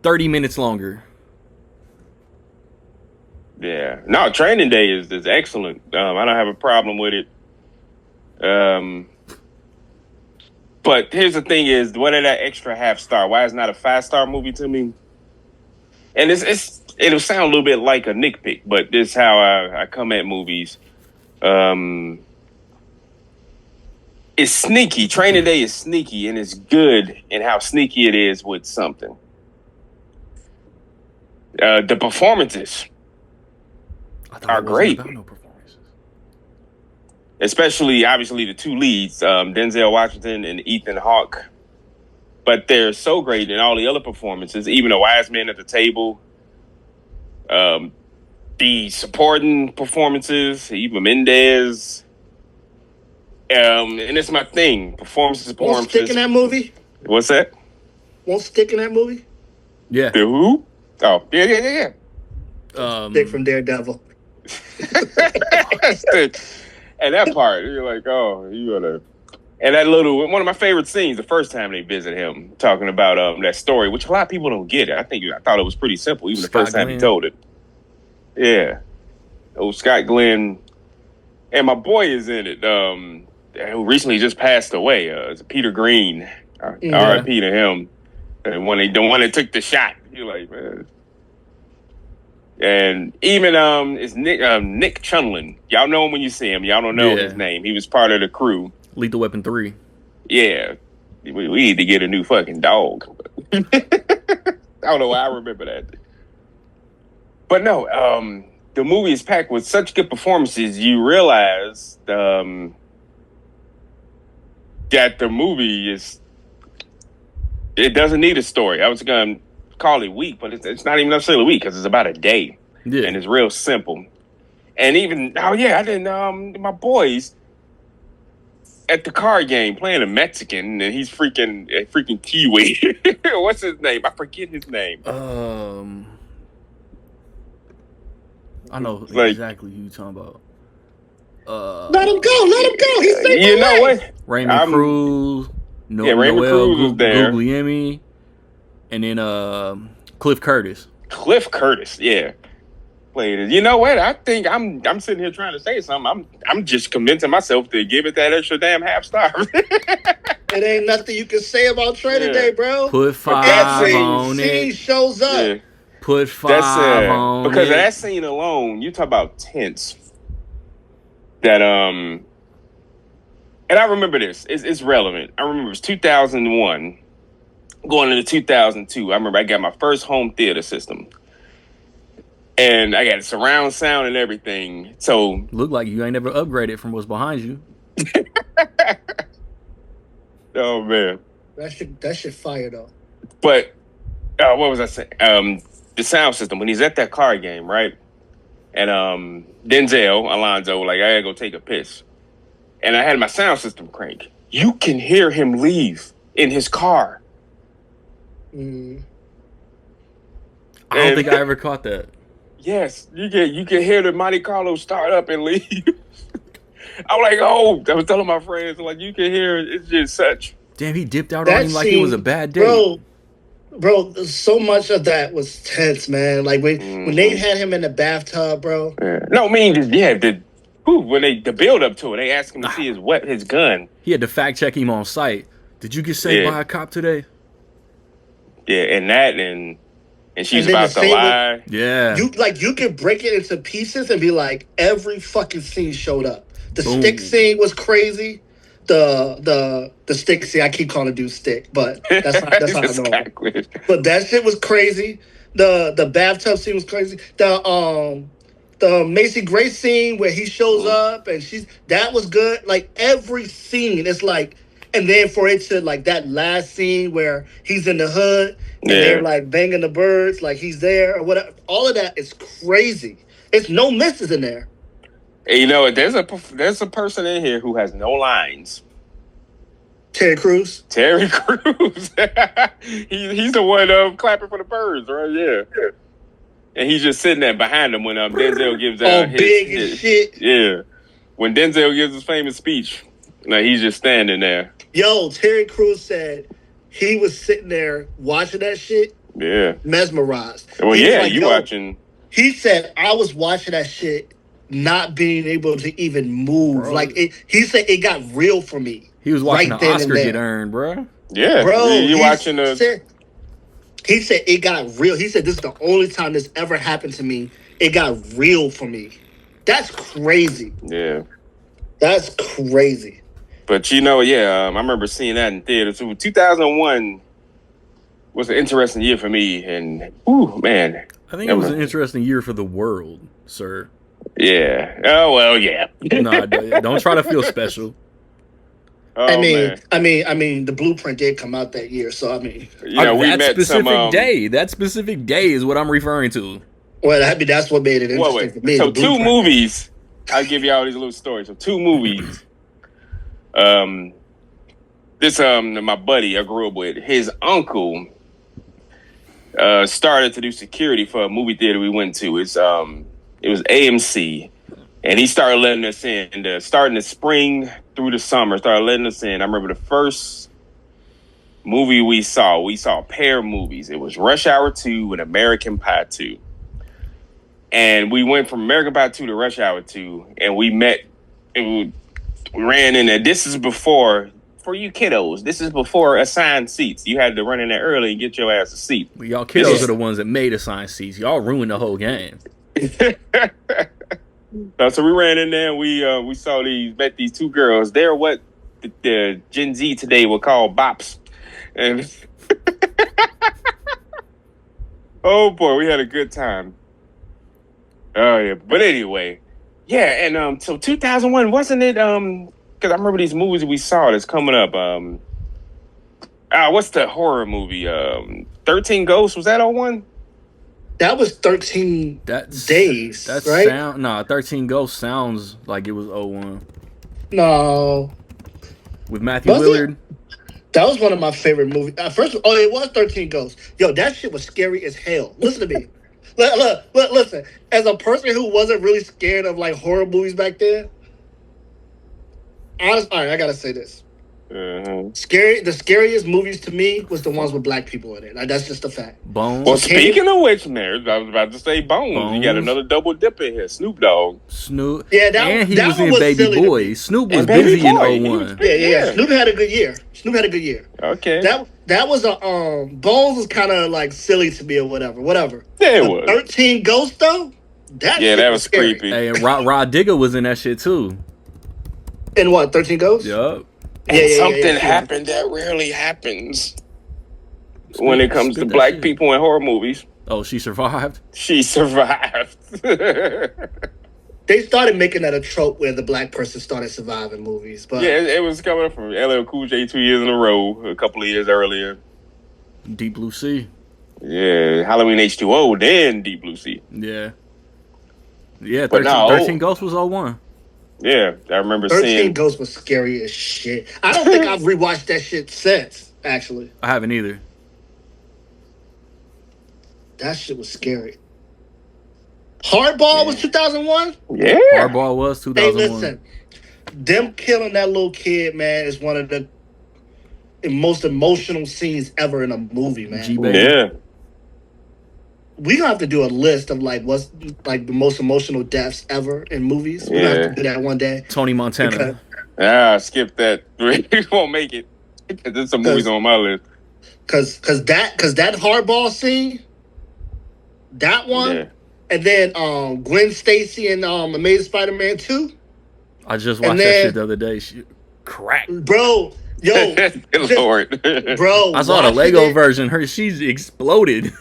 30 minutes longer. Yeah, no, Training Day is excellent. I don't have a problem with it. But here's the thing: is what is that extra half star? Why is it not a 5-star movie to me? And it'll sound a little bit like a nitpick, but this is how I come at movies. It's sneaky. Training Day is sneaky, and it's good in how sneaky it is with something. The performances I thought are it wasn't great. about no performances. especially obviously the two leads, Denzel Washington and Ethan Hawke. But they're so great in all the other performances, even the wise men at the table, the supporting performances, Eva Mendes. And it's my thing. Performances. Won't stick in that movie? What's that? Won't stick in that movie? Yeah. The who? Oh, yeah. Stick from Daredevil. And that part, you're like, oh, you gotta. And that little, one of my favorite scenes, the first time they visit him, talking about that story, which a lot of people don't get. I thought it was pretty simple, even the first time he told it. Yeah. Oh, Scott Glenn. And my boy is in it, who recently just passed away. It's Peter Green. R.I.P. to him. And the one that took the shot. You're like, man. And even it's Nick Chunlin. Y'all know him when you see him. Y'all don't know his name. He was part of the crew. Lethal Weapon 3. Yeah. We need to get a new fucking dog. I don't know why I remember that. But no, the movie is packed with such good performances. You realize that the movie it doesn't need a story. I was going to call it weak, but it's not even necessarily weak because it's about a day. Yeah. And it's real simple. And even, I didn't, my boys at the card game playing a Mexican, and he's freaking Kiwi. What's his name? I forget his name. I know exactly who you're talking about. Let him go. He's you know what? Raymond Cruz. Raymond Cruz was there. Guglielmi, and then Cliff Curtis. Cliff Curtis, yeah. Played it. You know what? I think I'm sitting here trying to say something. I'm just convincing myself to give it that extra damn half star. It ain't nothing you can say about Training Day, bro. Put 5 on it. Scene shows up. Yeah. Put 5 on because it. of that scene alone, you talk about tense. That and I remember this. It's relevant. I remember it was 2001, going into 2002. I remember I got my first home theater system, and I got surround sound and everything. So look like you ain't never upgraded from what's behind you. Oh man, that shit fire though. But what was I saying? The sound system when he's at that card game, right? And Denzel Alonzo, like, I gotta go take a piss. And I had my sound system crank. You can hear him leave in his car. I don't think I ever caught that. Yes, you can hear the Monte Carlo start up and leave. I'm like, oh, I was telling my friends, like, you can hear it. It's just such. Damn, he dipped out on him like it was a bad day. Bro, so much of that was tense, man. Like when they had him in the bathtub, bro. Yeah. No, I mean, when the build up to it, they asked him to see his gun. He had to fact check him on site. Did you get saved by a cop today? Yeah, and she's about to lie. You can break it into pieces and be like, every fucking scene showed up. The stick scene was crazy. The stick scene, I keep calling it dude stick, but that's not normal. But that shit was crazy. The bathtub scene was crazy. The Macy Gray scene where he shows up and that was good. Like every scene, it's like, and then for it to like that last scene where he's in the hood and they're like banging the birds, like he's there or whatever. All of that is crazy. It's no misses in there. And you know, there's a person in here who has no lines. Terry Crews. He's the one clapping for the birds, right? Yeah. And he's just sitting there behind him when Denzel gives out his shit. Yeah. When Denzel gives his famous speech, like he's just standing there. Yo, Terry Crews said he was sitting there watching that shit. Yeah. Mesmerized. Well, you watching. He said, I was watching that shit not being able to even move. Bro. Like he said it got real for me. He was watching an Oscar get earned, bro. Yeah. Bro, you watching he said it got real. He said this is the only time this ever happened to me. It got real for me. That's crazy. Yeah. That's crazy. But I remember seeing that in theaters. So 2001 was an interesting year for me, and man, I think it was an interesting year for the world, sir. Yeah. Oh well. Yeah. Nah, don't try to feel special. Oh man. I mean, the Blueprint did come out that year, so I mean, We That met some. specific day. That specific day is what I'm referring to. well, I mean, that's what made it interesting for me. So the two Blueprint. movies. I'll give you all these little stories. So 2 movies. This my buddy I grew up with, his uncle started to do security for a movie theater we went to. It was AMC, and he started letting us in. Starting the spring through the summer, started letting us in. I remember the first movie we saw a pair of movies. It was Rush Hour 2 and American Pie 2. And we went from American Pie 2 to Rush Hour 2, and we met, and we ran in there. This is before, for you kiddos, this is before assigned seats. You had to run in there early and get your ass a seat. Well, y'all kiddos are the ones that made assigned seats. Y'all ruined the whole game. So we ran in there and we met these 2 girls. They're what the Gen Z today would call bops. And oh boy, we had a good time. Oh yeah. But anyway, yeah, and so 2001, wasn't it because I remember these movies we saw that's coming up. What's the horror movie? 13 Ghosts, was that on one? That was 13 days, that's right? 13 Ghosts sounds like it was 01. No. With Matthew Lillard. That was one of my favorite movies. It was 13 Ghosts. Yo, that shit was scary as hell. Listen to me. Look, listen. As a person who wasn't really scared of like horror movies back then, all right, I gotta say this. The scariest movies to me was the ones with black people in it. Like, that's just a fact. Bones. Well, speaking of which, man, I was about to say Bones. You got another double dip in here. Snoop Dogg. Yeah, and he was in Baby Boy. Snoop was busy in 01. Yeah. Snoop had a good year. Okay. That was a Bones was kind of like silly to me or whatever. Yeah, it was. 13 Ghosts though. That was creepy. Hey, and Rod Digger was in that shit too. In what, 13 Ghosts? Yup. And something happened that rarely happens when it comes to black people in horror movies. Oh, she survived? She survived. They started making that a trope where the black person started surviving movies. But yeah, it was coming from LL Cool J 2 years in a row, a couple of years earlier. Deep Blue Sea. Yeah, Halloween H2O, then Deep Blue Sea. Yeah. Yeah, 13 Ghosts was 01. Yeah, I remember 13 Ghosts was scary as shit. I don't think I've rewatched that shit since, actually. I haven't either. That shit was scary. Hardball was 2001? Yeah. Hardball was 2001. Hey, listen. Them killing that little kid, man, is one of the most emotional scenes ever in a movie, man. Yeah. We're gonna have to do a list of like what's like the most emotional deaths ever in movies. We're gonna have to do that one day. Tony Montana. Skip that. We won't make it. There's some movies on my list. Cause that hardball scene, that one, and then Gwen Stacy and Amazing Spider-Man 2. I just watched that shit the other day. Crack. Bro, yo. Lord. Bro. I saw the Lego version. She's exploded.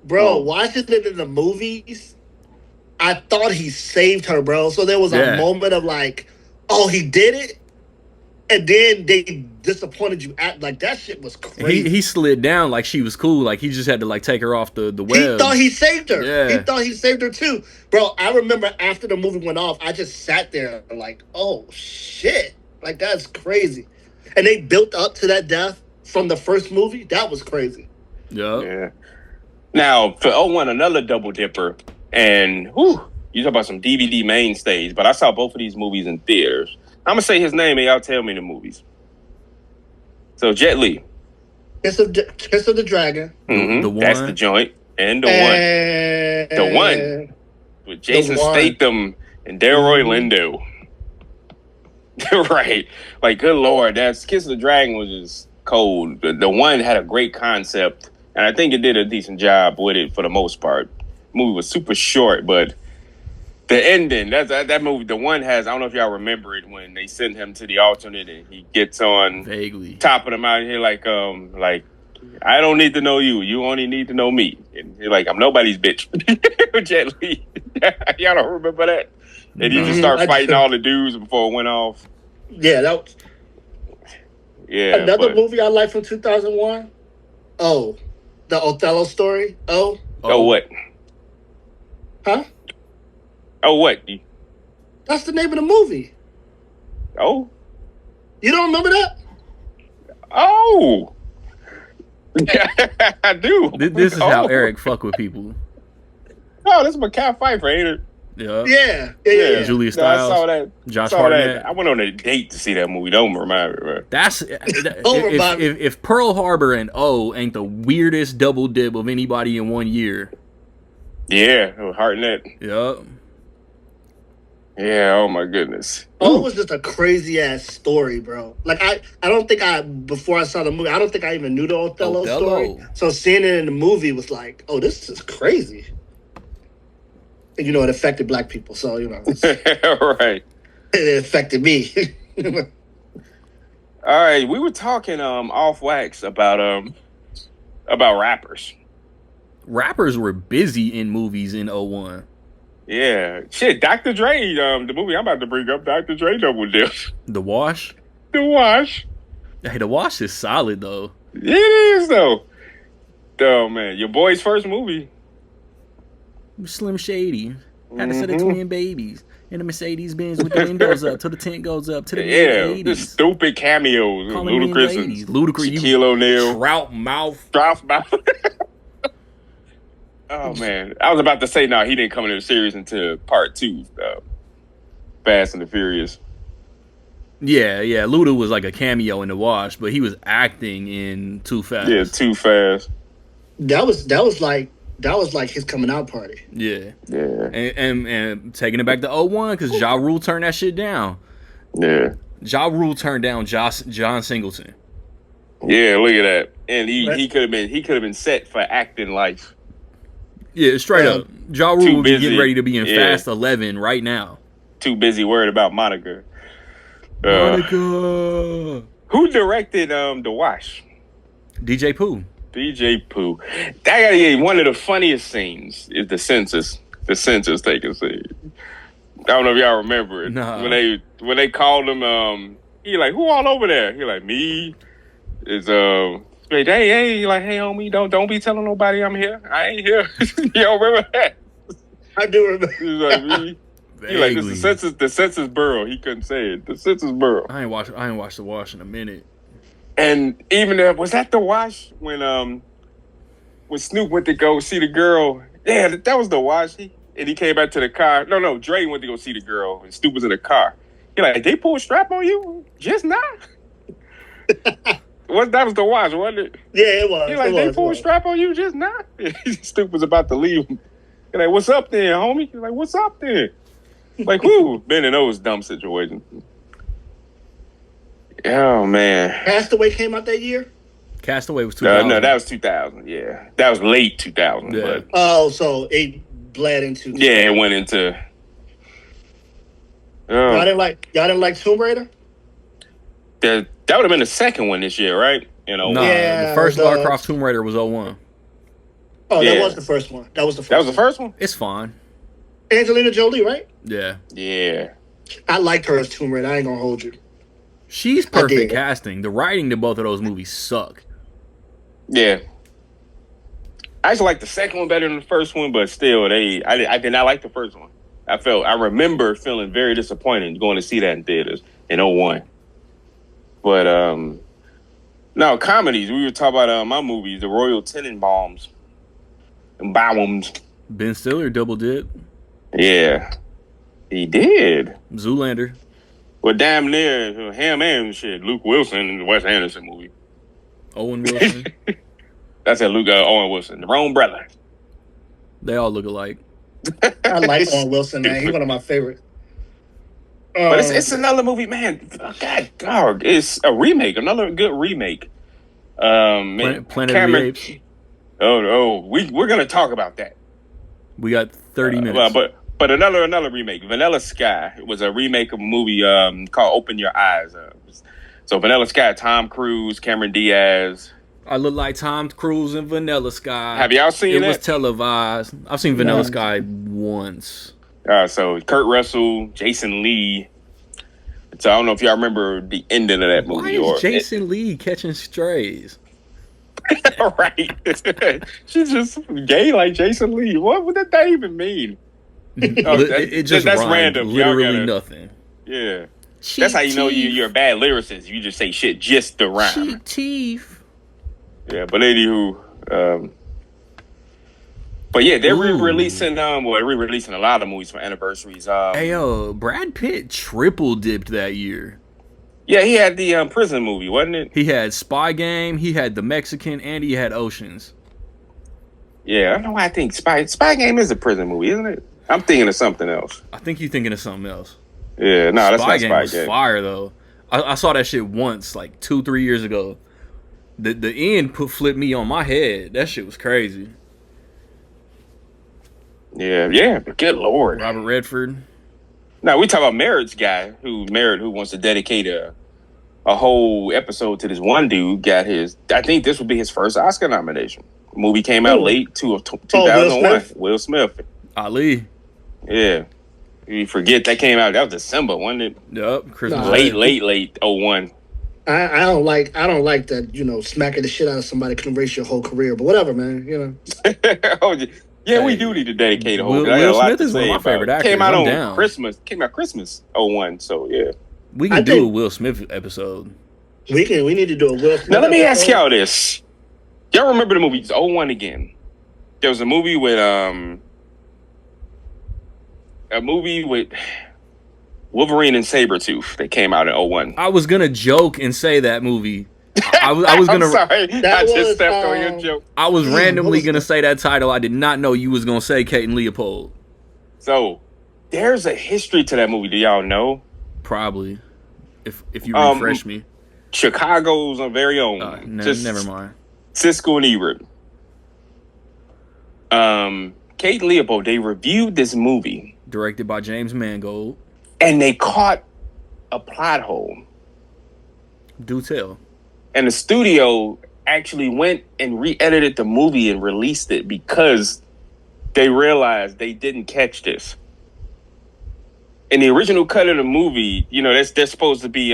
Bro, watching it in the movies, I thought he saved her, bro. So there was a moment of like, oh, he did it? And then they disappointed you. Like, that shit was crazy. He slid down like she was cool. Like, he just had to, like, take her off the web. He thought he saved her. Yeah. He thought he saved her, too. Bro, I remember after the movie went off, I just sat there like, oh, shit. Like, that's crazy. And they built up to that death from the first movie. That was crazy. Yeah. Now, for 01, another double dipper. And, you talk about some DVD mainstays. But I saw both of these movies in theaters. I'm going to say his name and y'all tell me the movies. So, Jet Li. Kiss of the Dragon. Mm-hmm. The One. That's the joint. And The One. With Jason Statham and Delroy Lindo. Right. Like, good Lord. That's Kiss of the Dragon was just cold. The One had a great concept. And I think it did a decent job with it for the most part. The movie was super short, but the ending, that movie, The One has, I don't know if y'all remember it, when they send him to the alternate and he gets on vaguely top of the mountain here like, I don't need to know you. You only need to know me. And you're like, I'm nobody's bitch. Jet Li. Y'all don't remember that? And he just No. started fighting all the dudes before it went off. Yeah, that was another movie I like from 2001. Oh, the Othello story. Oh, what? Huh? Oh, what? That's the name of the movie. Oh, you don't remember that? Oh, I do. This is how Eric fuck with people. Oh, this is Mekhi Phifer, ain't it? Yeah. Julia Stiles. I saw that. Josh Hartnett. I went on a date to see that movie. Don't remind me, bro. That's if Pearl Harbor and O ain't the weirdest double dip of anybody in 1 year. Yeah, Hartnett. Yup. Yeah, oh my goodness. Oh, it was just a crazy ass story, bro. Like I don't think before I saw the movie, I don't think I even knew the Othello story. So seeing it in the movie was like, oh, this is crazy. And you know, it affected black people, so you know, right. It affected me. All right, we were talking off wax about rappers. Rappers were busy in movies in 01. Yeah. Shit, Dr. Dre, the movie I'm about to bring up, Dr. Dre double dip. The Wash? The Wash. Hey, The Wash is solid, though. It is, though. Oh, man. Your boy's first movie. Slim Shady. Had a set of twin babies. In a Mercedes Benz with the windows up till the tent goes up to the mid-80s. The stupid cameos. Ludacris. Shaquille O'Neal. Trout Mouth. Oh, man. I was about to say, no, he didn't come into the series until part 2, Fast and the Furious. Yeah. Luda was like a cameo in The Wash, but he was acting in Too Fast. Yeah, Too Fast. That was like his coming out party. Yeah. Yeah. And taking it back to 01, because Ja Rule turned that shit down. Yeah. Ja Rule turned down John Singleton. Yeah, look at that. And he could have been set for acting life. Yeah, straight up. Ja Rule would be getting ready to be in Fast 11 right now. Too busy worried about Monica. Monica. Who directed The Wash? DJ Pooh. DJ Pooh. That gotta be one of the funniest scenes is the census. The census taking scene. I don't know if y'all remember it. Nah. When they called him, he like, who all over there? He like, me. Is hey, like, hey homie, don't be telling nobody I'm here. I ain't here. You don't remember that? I do remember. He was like, me. He like, this is the census bureau. He couldn't say it. The census bureau. I ain't watched The Wash in a minute. And even was that The Wash when Snoop went to go see the girl? Yeah, that was The Wash. And he came back to the car. No, Dre went to go see the girl, and Snoop was in the car. He like, they pulled a strap on you? Just now? That was The Wash, wasn't it? Yeah, it was. He like, they pulled a strap on you just now? Snoop was about to leave him. He like, what's up then, homie? He's like, what's up then? Like, who? Been in those dumb situations. Oh, man. Castaway came out that year? Castaway was 2000. No, that was 2000, yeah. That was late 2000. Yeah. But, oh, so it bled into... Yeah, it went into... Y'all didn't like Tomb Raider? That would have been the second one this year, right? No, the first Lara Croft Tomb Raider was 01. Oh, yeah. That was the first one. That was the first one? It's fine. Angelina Jolie, right? Yeah. Yeah. I liked her as Tomb Raider. I ain't gonna hold you. She's perfect casting. The writing to both of those movies suck. Yeah. I actually like the second one better than the first one, but still, I did not like the first one. I remember feeling very disappointed going to see that in theaters in 01. But, no, comedies. We were talking about my movies, the Royal Tenenbaums. And Bombs. Ben Stiller double dip. Yeah. He did. Zoolander. Well, damn near him and shit. Luke Wilson in the Wes Anderson movie. Owen Wilson. That's a Owen Wilson. The wrong brother. They all look alike. I like Owen Wilson, man. He's one of my favorites. But it's another movie, man. God, dog. It's a remake. Another good remake. Planet of the Apes. Oh, we're gonna talk about that. We got 30 minutes. But another remake. Vanilla Sky was a remake of a movie called Open Your Eyes. So Vanilla Sky, Tom Cruise, Cameron Diaz. I look like Tom Cruise in Vanilla Sky. Have y'all seen it? It was televised. I've seen Vanilla Sky once. So Kurt Russell, Jason Lee. So I don't know if y'all remember the ending of that movie. Why is Jason Lee catching strays? Right. She's just gay like Jason Lee. What would that even mean? It just that's rhymed, random. Literally nothing. Yeah. That's how you know you're a bad lyricist. You just say shit just to rhyme. Cheap teeth. Yeah, but anywho, but yeah, they're re-releasing re-releasing a lot of movies for anniversaries. Hey Brad Pitt triple dipped that year. Yeah, he had the prison movie, wasn't it? He had Spy Game, he had The Mexican, and he had Oceans. Yeah, I don't know why I think Spy Game is a prison movie, isn't it? I'm thinking of something else. I think you're thinking of something else. Yeah, no, that's not Spy Game. Was fire though. I saw that shit once, like 2-3 years ago. The end flipped me on my head. That shit was crazy. Yeah, but good lord, Robert Redford. Now we talk about Marriage Guy, who wants to dedicate a whole episode to this one dude. Got his, I think this would be his first Oscar nomination. The movie came out late 2001. Will Smith. Ali. Yeah. You forget that came out. That was December, wasn't it? Yep. Christmas. Late 01. I don't like that, smacking the shit out of somebody can erase your whole career, but whatever, man, Yeah, we do need to dedicate a whole. Will Smith is one of my favorite actors. Came out on Christmas. Came out Christmas 01. So yeah, we can do a Will Smith episode. We need to do a Will Smith. Now let me ask y'all this: y'all remember the movie 01 again? There was a movie with Wolverine and Sabretooth that came out in 01. I was gonna joke and say that movie. I was gonna. I'm sorry, I just stepped on your joke. I was randomly gonna say that title. I did not know you was gonna say Kate and Leopold. So there's a history to that movie. Do y'all know? Probably, if you refresh me. Chicago's very own. Never mind. Siskel and Ebert. Kate and Leopold. They reviewed this movie, directed by James Mangold, and they caught a plot hole. Do tell. And the studio actually went and re-edited the movie and released it because they realized they didn't catch this. In the original cut of the movie, they're supposed to be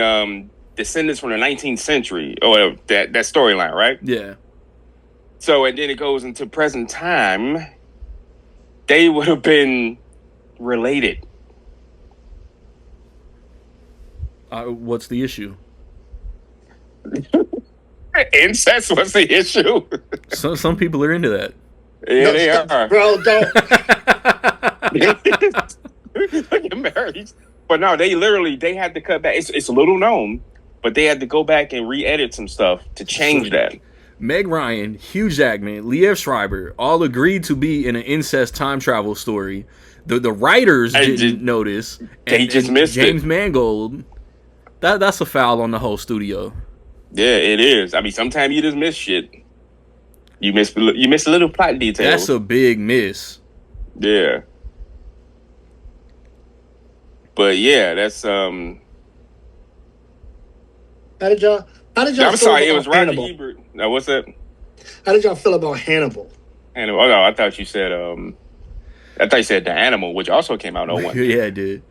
descendants from the 19th century, or that storyline, right? Yeah. So, and then it goes into present time. They would have been related. What's the issue? Incest was the issue. Some people are into that. Yeah, they are. Bro, don't. Look at Mary. But no, they had to cut back. It's a little known, but they had to go back and re-edit some stuff to change that. Meg Ryan, Hugh Jackman, Liev Schreiber all agreed to be in an incest time travel story. The writers didn't notice. They just missed it. James Mangold. That's a foul on the whole studio. Yeah, it is. I mean, sometimes you just miss shit. You miss a little plot detail. That's a big miss. Yeah. But yeah, that's How did y'all I'm sorry, it was Roger Hannibal? Ebert. No, what's that? How did y'all feel about Hannibal? Hannibal. Oh no, I thought you said The Animal, which also came out in 01. Yeah, it did.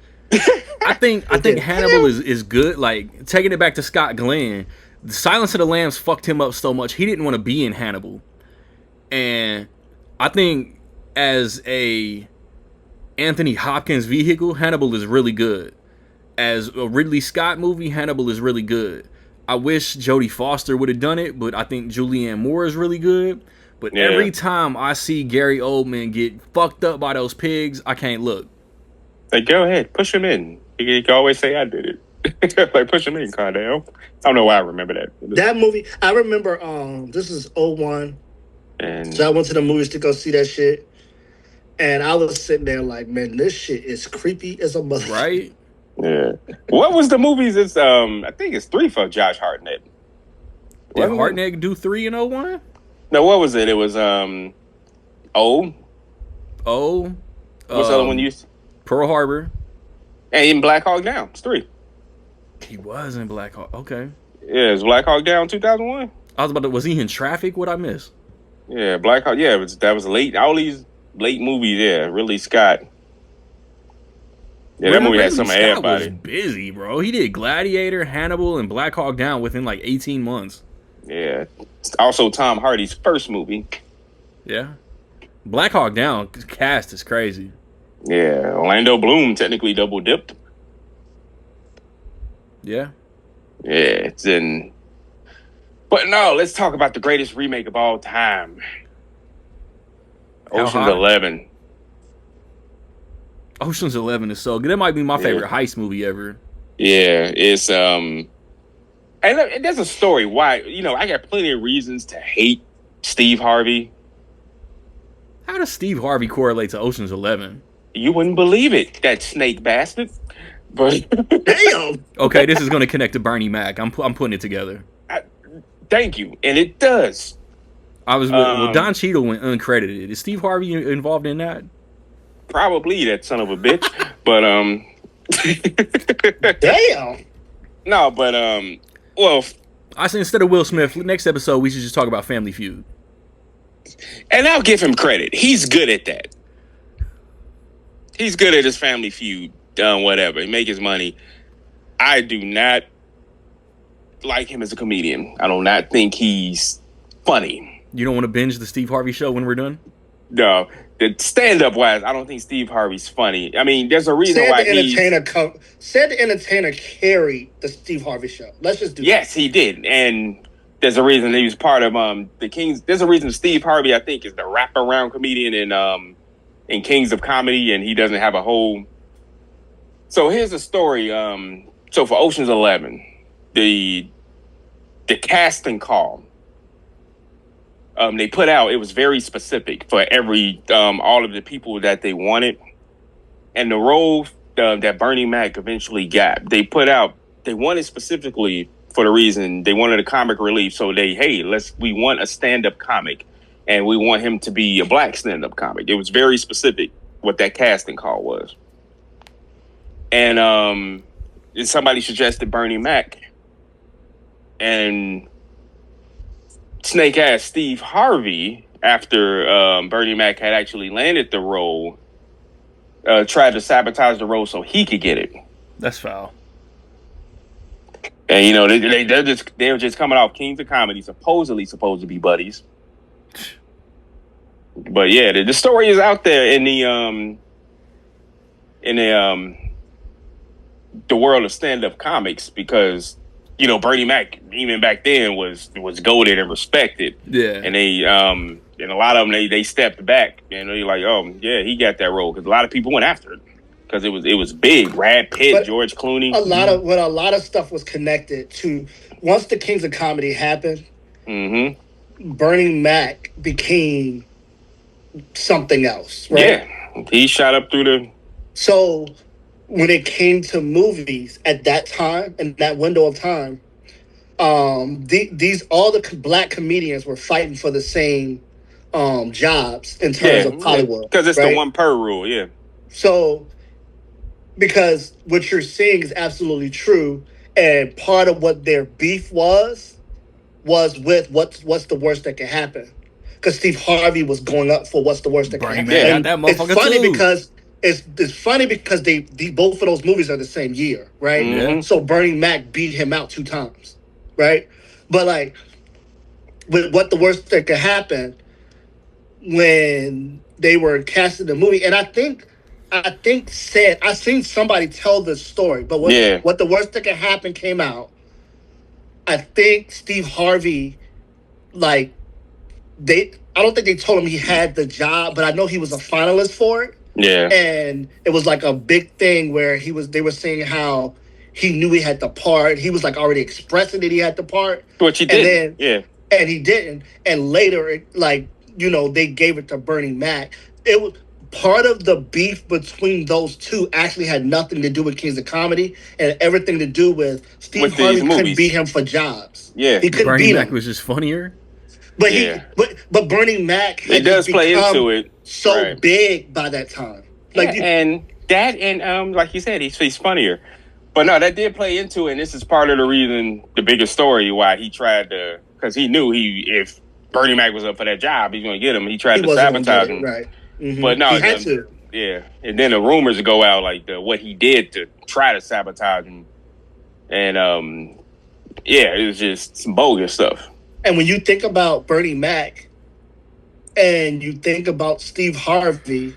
I think Hannibal is good. Like, taking it back to Scott Glenn, the Silence of the Lambs fucked him up so much he didn't want to be in Hannibal. And I think as a Anthony Hopkins vehicle, Hannibal is really good. As a Ridley Scott movie, Hannibal is really good. I wish Jodie Foster would have done it, but I think Julianne Moore is really good. But every time I see Gary Oldman get fucked up by those pigs, I can't look. Like, go ahead, push him in. You can always say I did it. Like, push him in, Cardell. I don't know why I remember that. That movie, I remember, this is 01. And so I went to the movies to go see that shit. And I was sitting there like, man, this shit is creepy as a mother. Right? Yeah. What was the movies? It's I think it's 3 for Josh Hartnett. Did Hartnett do 3 in 01? No, what was it? It was O. What's the other one you used? Pearl Harbor. And even Black Hawk Down. It's 3. He was in Black Hawk. Okay. Yeah, it's Black Hawk Down 2001. I was about to. Was he in Traffic? What I miss? Yeah, Black Hawk. Yeah, that was late. All these late movies. Yeah, Ridley Scott. Yeah, that movie had some of everybody. Was busy, bro. He did Gladiator, Hannibal, and Black Hawk Down within like 18 months. Yeah. Also, Tom Hardy's first movie. Yeah. Black Hawk Down cast is crazy. Yeah, Orlando Bloom technically double dipped. Yeah. Yeah, it's in. But no, let's talk about the greatest remake of all time. Ocean's 11. Ocean's 11 is so good. That might be my favorite heist movie ever. Yeah, it's and there's a story why, I got plenty of reasons to hate Steve Harvey. How does Steve Harvey correlate to Ocean's 11? You wouldn't believe it, that snake bastard. But damn. Okay, this is going to connect to Bernie Mac. I'm putting it together. Thank you, and it does. Don Cheadle went uncredited. Is Steve Harvey involved in that? Probably, that son of a bitch. But damn. No, but well, I said instead of Will Smith, next episode we should just talk about Family Feud. And I'll give him credit. He's good at that. He's good at his Family Feud. Whatever. He make his money. I do not like him as a comedian. I do not think he's funny. You don't want to binge the Steve Harvey show when we're done? No. The stand-up wise, I don't think Steve Harvey's funny. I mean, there's a reason why Said the Entertainer carried the Steve Harvey show. Let's just do Yes, he did. And there's a reason he was part of the Kings. There's a reason Steve Harvey, I think, is the wraparound comedian in Kings of Comedy, and he doesn't have a whole. So here's the story. So for Ocean's 11, the casting call they put out, it was very specific for every all of the people that they wanted, and the role that Bernie Mac eventually got, they wanted specifically for the reason they wanted a comic relief. So we want a stand-up comic, and we want him to be a black stand-up comic. It was very specific what that casting call was. And somebody suggested Bernie Mac, and snake ass Steve Harvey, after Bernie Mac had actually landed the role, tried to sabotage the role so he could get it. That's foul. And they're just coming off Kings of Comedy, supposedly supposed to be buddies. But yeah, the story is out there in the world of stand-up comics, because Bernie Mac even back then was goated and respected. Yeah, and they and a lot of them they stepped back, and they're like, oh yeah, he got that role, because a lot of people went after it because it was big. Brad Pitt, but George Clooney. A lot of stuff was connected to once the Kings of Comedy happened. Mm-hmm. Bernie Mac became something else, right? Yeah, he shot up through the. So when it came to movies at that time, in that window of time, all the black comedians were fighting for the same jobs in terms of Hollywood. Because it's the one per rule, yeah. So, because what you're saying is absolutely true, and part of what their beef was with what's the worst that can happen. Because Steve Harvey was going up for what's the worst that can happen. Yeah, that motherfucker it's funny too. because it's funny because they both of those movies are the same year, right? Mm-hmm. So Bernie Mac beat him out 2 times, right? But like, with what the worst that could happen, when they were casting the movie, and I think I seen somebody tell this story, but what the worst that could happen came out. I think Steve Harvey, I don't think they told him he had the job, but I know he was a finalist for it. Yeah. And it was like a big thing where they were saying how he knew he had the part. He was like already expressing that he had the part. Which he did. And he didn't. And later, they gave it to Bernie Mac. It was part of the beef between those two actually had nothing to do with Kings of Comedy and everything to do with Steve Harvey couldn't beat him for jobs. Yeah. He couldn't Bernie beat Mac him. was just funnier. But but Bernie Mac it does play into it so big by that time. Like like you said, he's funnier. But no, that did play into it, and this is part of the reason, the biggest story why he tried to because he knew if Bernie Mac was up for that job, he's going to get him. He tried to wasn't sabotage gonna him, get it, right? Mm-hmm. but no, he had to. Yeah, and then the rumors go out like what he did to try to sabotage him, and yeah, it was just some bogus stuff. And when you think about Bernie Mac, and you think about Steve Harvey,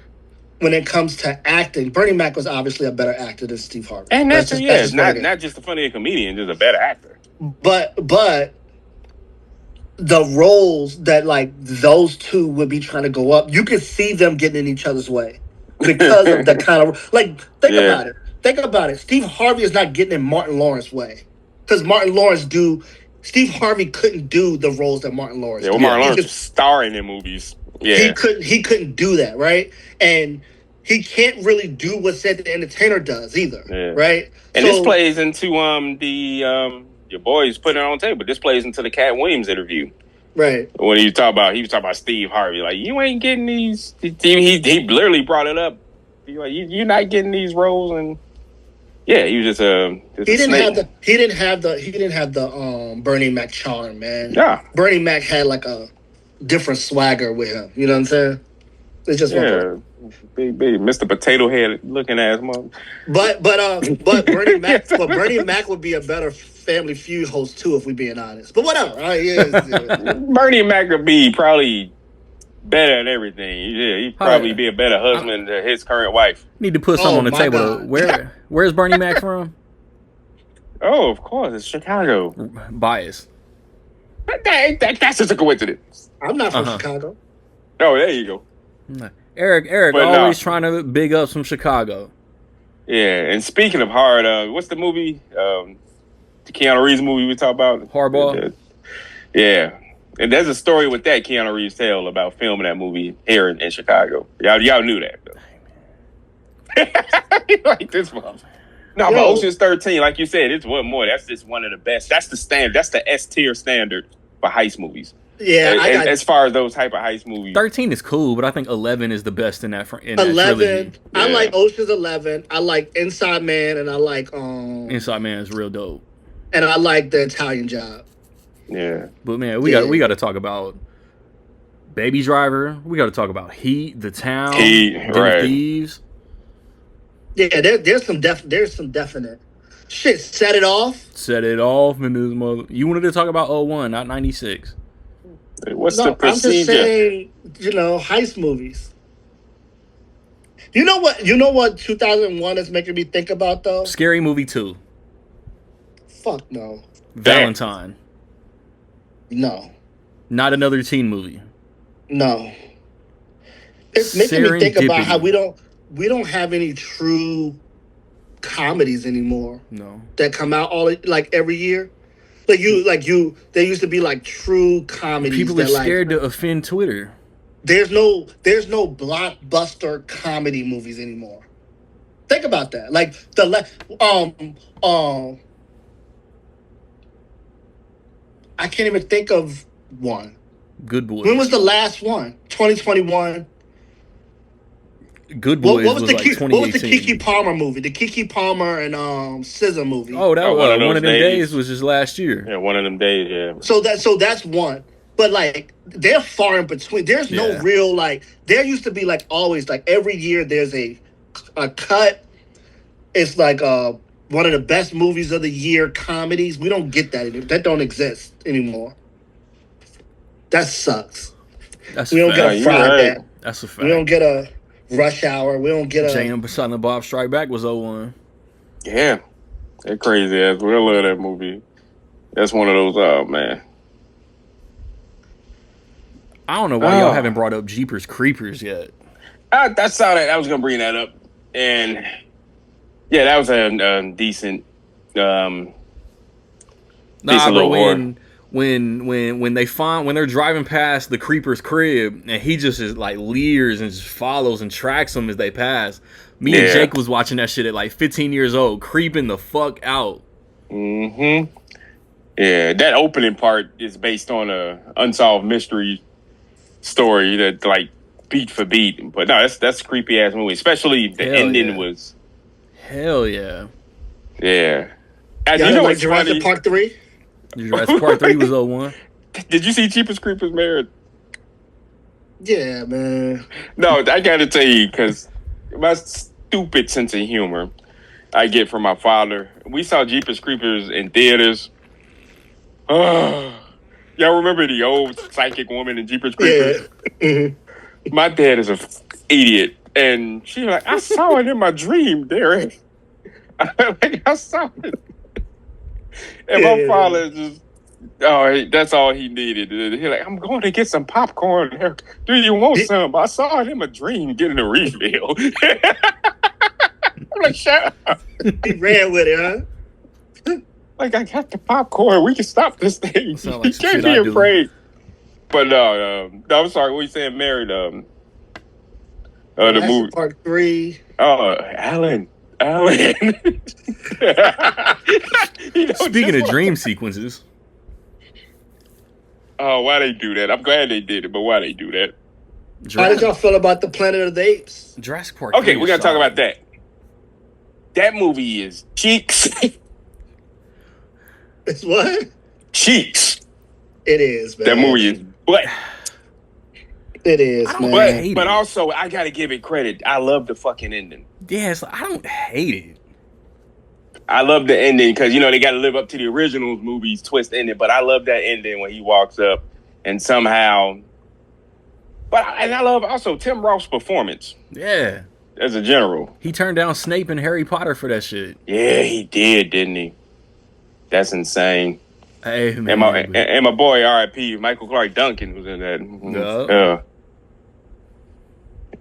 when it comes to acting, Bernie Mac was obviously a better actor than Steve Harvey. And that's not just a funny comedian, just a better actor. But the roles that like those two would be trying to go up, you could see them getting in each other's way because of the kind of like think about it. Steve Harvey is not getting in Martin Lawrence's way because Steve Harvey couldn't do the roles that Martin Lawrence. Yeah, well, Martin Lawrence was starring in movies. Yeah, he couldn't do that, right? And he can't really do what Cedric the Entertainer does either, right? And this plays into your boys putting it on the table. This plays into the Cat Williams interview, right? When he was talking about Steve Harvey, like you ain't getting these. He literally brought it up. Like, you're not getting these roles, and yeah, he was just he didn't have the Bernie Mac charm, man. Yeah, Bernie Mac had like a different swagger with him. You know what I'm saying? It's just big Mr. Potato Head looking ass mother. But Bernie Mac, Bernie Mac would be a better Family Feud host too, if we're being honest. But whatever, right? Yeah. Bernie Mac would be probably better at everything. Yeah, he'd probably be a better husband to his current wife. Need to put something on the table. Where's Bernie Mac from? Oh, of course, it's Chicago. Bias. That's just a coincidence. I'm not from Chicago. Oh, there you go. Eric, always trying to big up some Chicago. Yeah, and speaking of hard, what's the movie? The Keanu Reeves movie we talked about? Hardball? Yeah. And there's a story with that Keanu Reeves tell about filming that movie here in Chicago. Y'all knew that, though. Like this one. No, but Ocean's 13, like you said, it's one more. That's just one of the best. That's the standard. That's the S tier standard for heist movies. Yeah, as far as those type of heist movies. 13 is cool, but I think 11 is the best in that. 11, I like Ocean's 11. I like Inside Man, and I like Inside Man is real dope. And I like The Italian Job. Yeah, but man, we got to talk about Baby Driver. We got to talk about Heat, The Town, right. Thieves. Yeah, there's some definite shit. Set It Off. And this mother. You wanted to talk about 01, not 96. What's the procedure? I'm just saying, heist movies. You know what 2001 is making me think about though? Scary Movie 2. Fuck no. Valentine. No. Not another teen movie. No. It's making me think about how we don't have any true comedies anymore. No. That come out every year. There used to be like true comedies. People are scared to offend Twitter. There's no blockbuster comedy movies anymore. Think about that. Like I can't even think of one. Good Boys. When was the last one? 2021. Good Boys what was like 2018. What was the Keke Palmer movie? The Keke Palmer and SZA movie. Oh, that was one of them days was just last year. Yeah, one of them days. Yeah. So that's one. But like they're far in between. There's no real there used to be always every year there's a cut. It's one of the best movies of the year comedies. We don't get that anymore. That don't exist anymore. That sucks. We don't get a Friday. That's a fact. We don't get a Rush Hour. We don't get a Jay and Silent Bob Strike Back was 01. Yeah. That crazy ass. I love that movie. That's one of those, oh man. I don't know why y'all haven't brought up Jeepers Creepers yet. I saw that. I was gonna bring that up. And yeah, that was a decent little horror. When they're driving past the creeper's crib and he just is leers and just follows and tracks them as they pass. Me and Jake was watching that shit at 15 years old, creeping the fuck out. Mm-hmm. Yeah, that opening part is based on a unsolved mystery story that beat for beat. But no, that's a creepy ass movie. Especially the ending was. Hell yeah. Yeah. And you know what's Jurassic Park 3? Jurassic Park 3 was 01. Did you see Jeepers Creepers married? Yeah, man. No, I gotta tell you, because my stupid sense of humor I get from my father. We saw Jeepers Creepers in theaters. Y'all remember the old psychic woman in Jeepers Creepers? Yeah. Mm-hmm. My dad is an idiot, and she's like, I saw it in my dream, Derek. I saw it. And my father just, that's all he needed. He's like, I'm going to get some popcorn. Do you want some? I saw it in my dream getting a refill. I'm like, shut up. He ran with it, huh? Like, I got the popcorn. We can stop this thing. Like you can't be afraid. But no, I'm sorry. What you saying? Married? The movie Part 3. Oh, Alan. Speaking of dream sequences. Oh, why they do that? I'm glad they did it, but why they do that? How did y'all feel about the Planet of the Apes? Jurassic Park. Okay, we gotta talk about that. That movie is cheeks. It's what? Cheeks. It is, man. That movie is butt. It is, man. But also, I gotta give it credit. I love the fucking ending. Yeah, I don't hate it. I love the ending because, they got to live up to the original movie's twist ending. But I love that ending when he walks up and somehow. And I love also Tim Roth's performance. Yeah. As a general. He turned down Snape and Harry Potter for that shit. Yeah, he did, didn't he? That's insane. Hey, man. And my boy, R.I.P., Michael Clark Duncan was in that.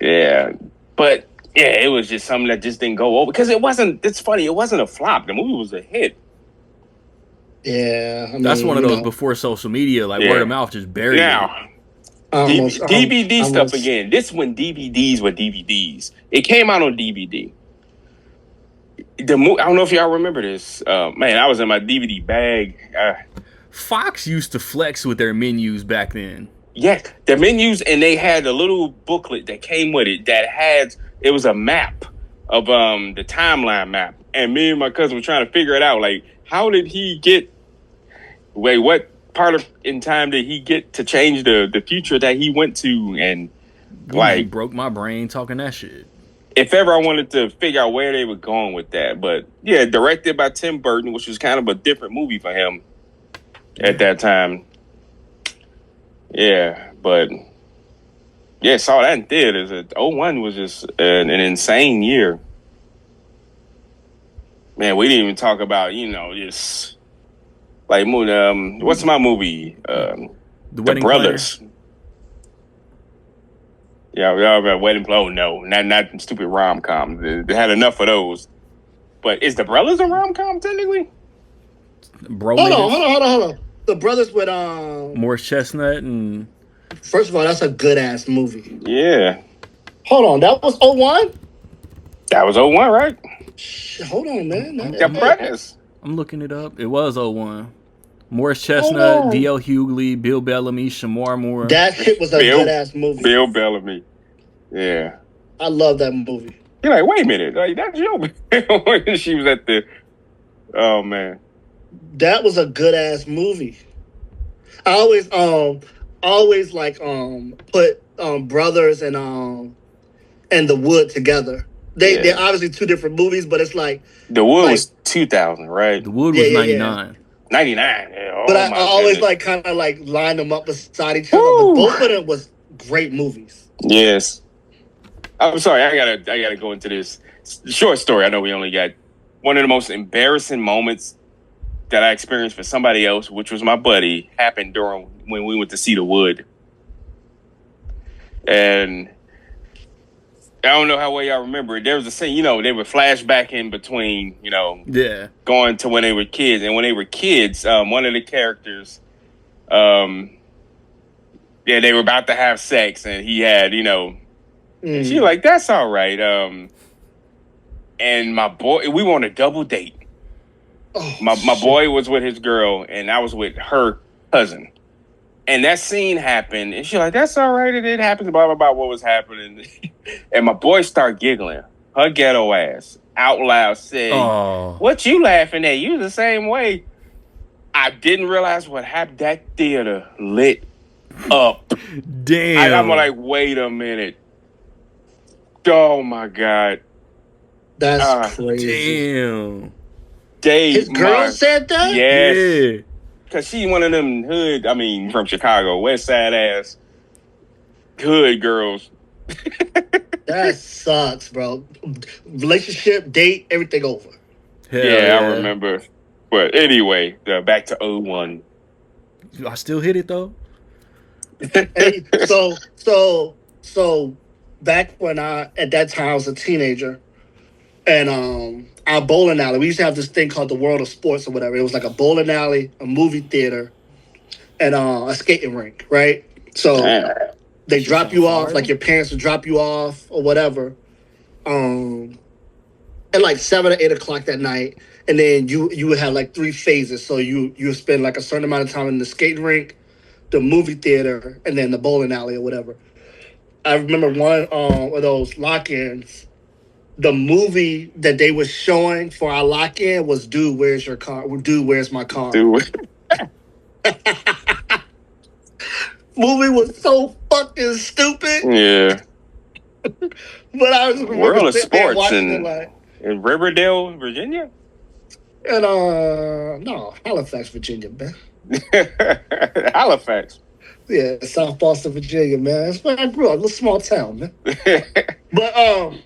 Yeah. But. Yeah, it was just something that just didn't go over because it's funny, it wasn't a flop. The movie was a hit. Yeah. That's one of those before social media, word of mouth just buried now, DVD stuff again. This when DVDs were DVDs. It came out on DVD. I don't know if y'all remember this. Man, I was in my DVD bag. Fox used to flex with their menus back then. Yeah, the menus, and they had a little booklet that came with it that had... It was a map of the timeline map. And me and my cousin were trying to figure it out. Like, how did he get... what part in time did he get to change the future that he went to? And, he broke my brain talking that shit. If ever I wanted to figure out where they were going with that. But, yeah, directed by Tim Burton, which was kind of a different movie for him at that time. Yeah, but... Yeah, saw that in theaters. 2001 was just an insane year. Man, we didn't even talk about, just like what's my movie? The Brothers. Planner. Yeah, we all about Wedding Planner. Oh no, not stupid rom-com. They had enough of those. But is The Brothers a rom-com technically? Hold on. The Brothers with Morris Chestnut and. First of all, that's a good ass movie. Yeah. Hold on, that was 2001? That was 2001, right? Hold on, man. The Brothers. I'm looking it up. It was 2001. Morris Chestnut, D.L. Hughley, Bill Bellamy, Shamar Moore. That shit was a good ass movie. Bill Bellamy. Yeah. I love that movie. You're like, wait a minute. Like, that's your when she was at the... Oh, man. That was a good ass movie. I always put Brothers and The Wood together. They're obviously two different movies, but it's like The Wood was 2000, right? The Wood was 99. 99. Yeah. But I always kind of line them up beside each other. But both of them was great movies. Yes. I'm sorry, I gotta go into this short story. I know we only got one of the most embarrassing moments that I experienced for somebody else, which was my buddy, happened during when we went to see The Wood. And I don't know how well y'all remember it. There was a scene, they would flash back in between, going to when they were kids. And when they were kids, one of the characters, they were about to have sex, and he had, and she like, that's all right. And my boy, we were on a double date. Oh, my boy was with his girl, and I was with her cousin. And that scene happened, and she's like, that's all right, it happened, blah, blah, blah, what was happening. And my boy started giggling. Her ghetto ass, out loud, said, What you laughing at? You the same way. I didn't realize what happened. That theater lit up. Damn. I'm like, wait a minute. Oh my God. That's crazy. Damn. His girl said that? Yes. Yeah. Because she one of them hood, from Chicago, West Side ass hood girls. That sucks, bro. Relationship, date, everything over. Hell yeah, I remember. But anyway, back to 01. I still hit it though. Hey, so back when at that time I was a teenager, and our bowling alley, we used to have this thing called the World of Sports or whatever. It was like a bowling alley, a movie theater, and a skating rink, right? So they drop you off, like your parents would drop you off or whatever, at like 7 or 8 o'clock that night, and then you would have like 3 phases. So you would spend like a certain amount of time in the skating rink, the movie theater, and then the bowling alley or whatever. I remember one of those lock-ins. The movie that they were showing for our lock-in was "Dude, Where's Your Car?" Dude, Where's My Car? Dude. Movie was so fucking stupid. Yeah. But I was World of Sports in Riverdale, Virginia? And no, Halifax, Virginia, man. Halifax. Yeah, South Boston, Virginia, man. That's where I grew up, a little small town, man. But hold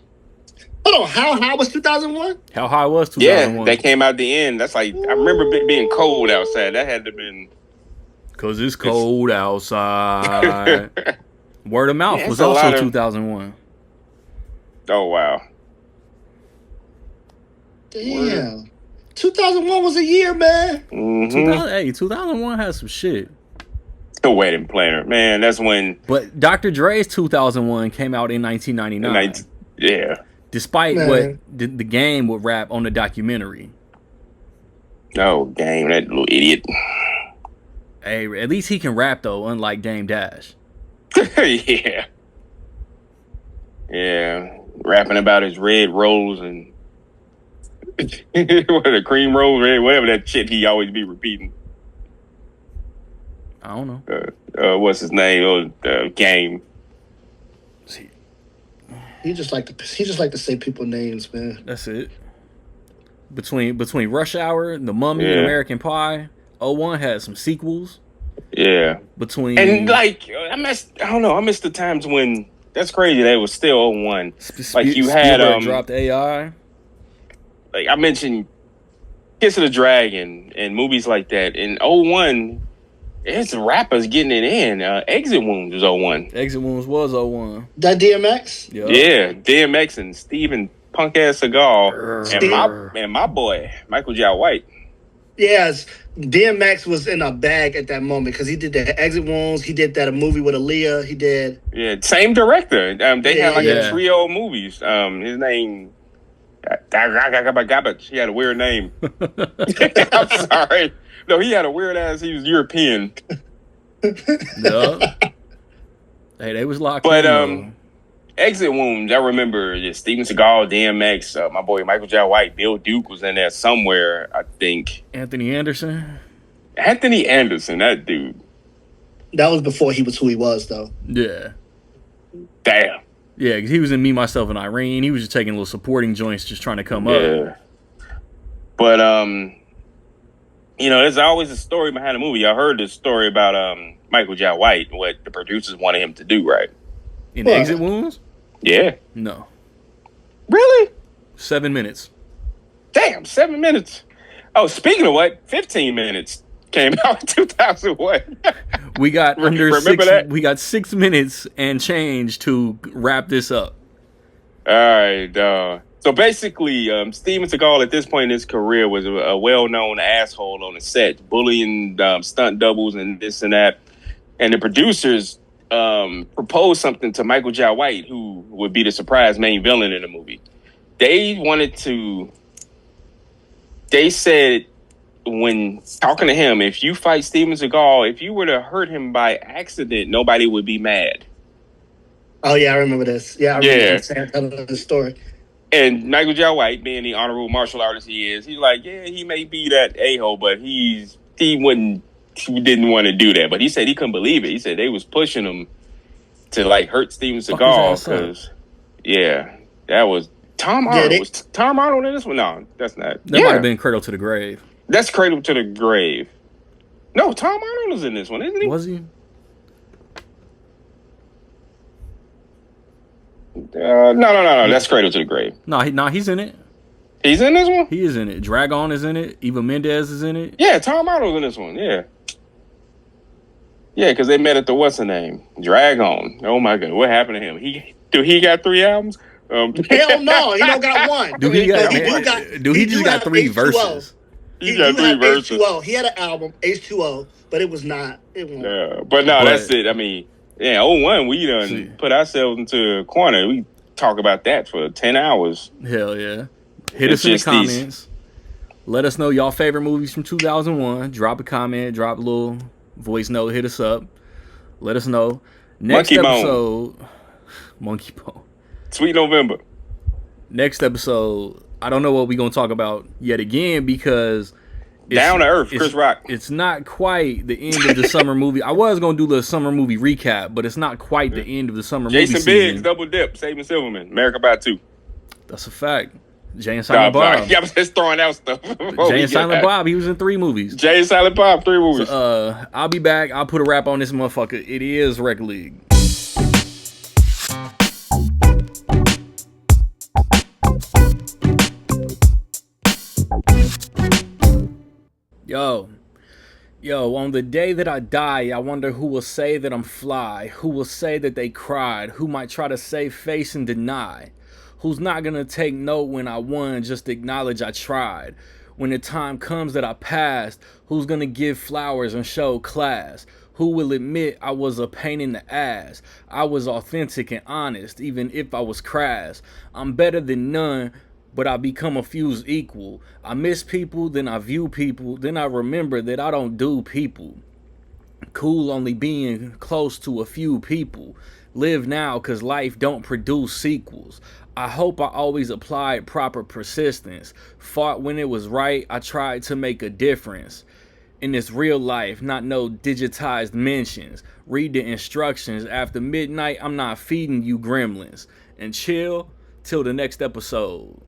on, How High was 2001? How High was 2001? Yeah, that came out the end. That's like, I remember it being cold outside. That had to have been... Because it's cold outside. Word of Mouth was also 2001. Oh, wow. Damn. 2001 was a year, man. Mm-hmm. 2001 had some shit. The Wedding Planner. Man, that's when... But Dr. Dre's 2001 came out in 1999. Yeah. Despite what the Game would rap on the documentary. Oh, Game, that little idiot. Hey, at least he can rap, though, unlike Dame Dash. Yeah. Yeah. Rapping about his red rose and... what, the cream rose, red, whatever that shit he always be repeating. I don't know. What's his name? Game. He just like to say people names, man. That's it. Between Rush Hour, The Mummy, and American Pie, 01 had some sequels. Yeah. And like I missed the times when that's crazy. That was still 01. Like you had dropped AI. Like I mentioned, Kiss of the Dragon and movies like that. In 01, it's rappers getting it in. Exit Wounds was 01. Exit Wounds was 01. That DMX? Yep. Yeah, DMX and Steven Punk Ass Seagal and my boy Michael J. White. Yes, DMX was in a bag at that moment because he did the Exit Wounds. He did that a movie with Aaliyah. He did. Yeah, same director. They had like a trio of movies. His name. He had a weird name. I'm sorry. No, he had a weird ass. He was European. Yeah. Hey, they was locked. But Exit Wounds. I remember Steven Seagal, DMX, my boy Michael J. White, Bill Duke was in there somewhere. I think Anthony Anderson, that dude. That was before he was who he was, though. Yeah. Damn. Yeah, because he was in Me, Myself, and Irene. He was just taking little supporting joints, just trying to come up. But there's always a story behind the movie. I heard the story about Michael J. White, what the producers wanted him to do, right? In Exit Wounds? Yeah. No. Really? 7 minutes. Damn, 7 minutes. Oh, speaking of what, 15 minutes came out in 2001. We got we got 6 minutes and change to wrap this up. All right. So basically, Steven Seagal at this point in his career was a well-known asshole on the set, bullying stunt doubles and this and that. And the producers proposed something to Michael J. White, who would be the surprise main villain in the movie. They said when talking to him, if you fight Steven Seagal, if you were to hurt him by accident, nobody would be mad. Oh, yeah, I remember this. Yeah, I remember telling this story. And Michael J. White, being the honorable martial artist he is, he's like, yeah, he may be that a-hole, but he's he didn't want to do that, but he said he couldn't believe it. He said they was pushing him to like hurt Steven Seagal because, that was Tom Arnold. Was Tom Arnold in this one? No, that's not. That might have been Cradle to the Grave. That's Cradle to the Grave. No, Tom Arnold was in this one, isn't he? Was he? No. That's Cradle to the Grave. No, he's in it. He's in this one? He is in it. Dragon is in it. Eva Mendes is in it. Yeah, Tom Arnold's in this one. Yeah. Yeah, because they met at the what's the name? Dragon. Oh my God, what happened to him? He got 3 albums? Hell no, he don't got one. He just got 3 verses. He got 3 verses. H2O. He had an album, H2O, but it was not. But that's it. I mean, 01, we done put ourselves into a corner. We talk about that for 10 hours. Hell yeah. Hit us in the comments. Let us know y'all favorite movies from 2001. Drop a comment, drop a little voice note, hit us up. Let us know. Next episode, Monkey Bone. Sweet November. Next episode, I don't know what we're going to talk about yet again because Down to Earth, Chris Rock. It's not quite the end of the summer movie. I was going to do the summer movie recap, but it's not quite the end of the summer movie season. Jason Biggs, Double Dip, Saving Silverman, America by 2. That's a fact. Jay and Silent Bob. I was just throwing out stuff. Jay and Silent Bob, he was in 3 movies. Jay and Silent Bob, 3 movies. So, I'll be back. I'll put a wrap on this motherfucker. It is Rec League. Yo, on the day that I die, I wonder who will say that I'm fly, who will say that they cried, who might try to save face and deny, who's not gonna take note when I won, just acknowledge I tried. When the time comes that I passed, who's gonna give flowers and show class? Who will admit I was a pain in the ass? I was authentic and honest, even if I was crass. I'm better than none, but I become a few's equal. I miss people, then I view people, then I remember that I don't do people. Cool only being close to a few people. Live now cause life don't produce sequels. I hope I always applied proper persistence. Fought when it was right, I tried to make a difference. In this real life, not no digitized mentions. Read the instructions. After midnight, I'm not feeding you gremlins. And chill till the next episode.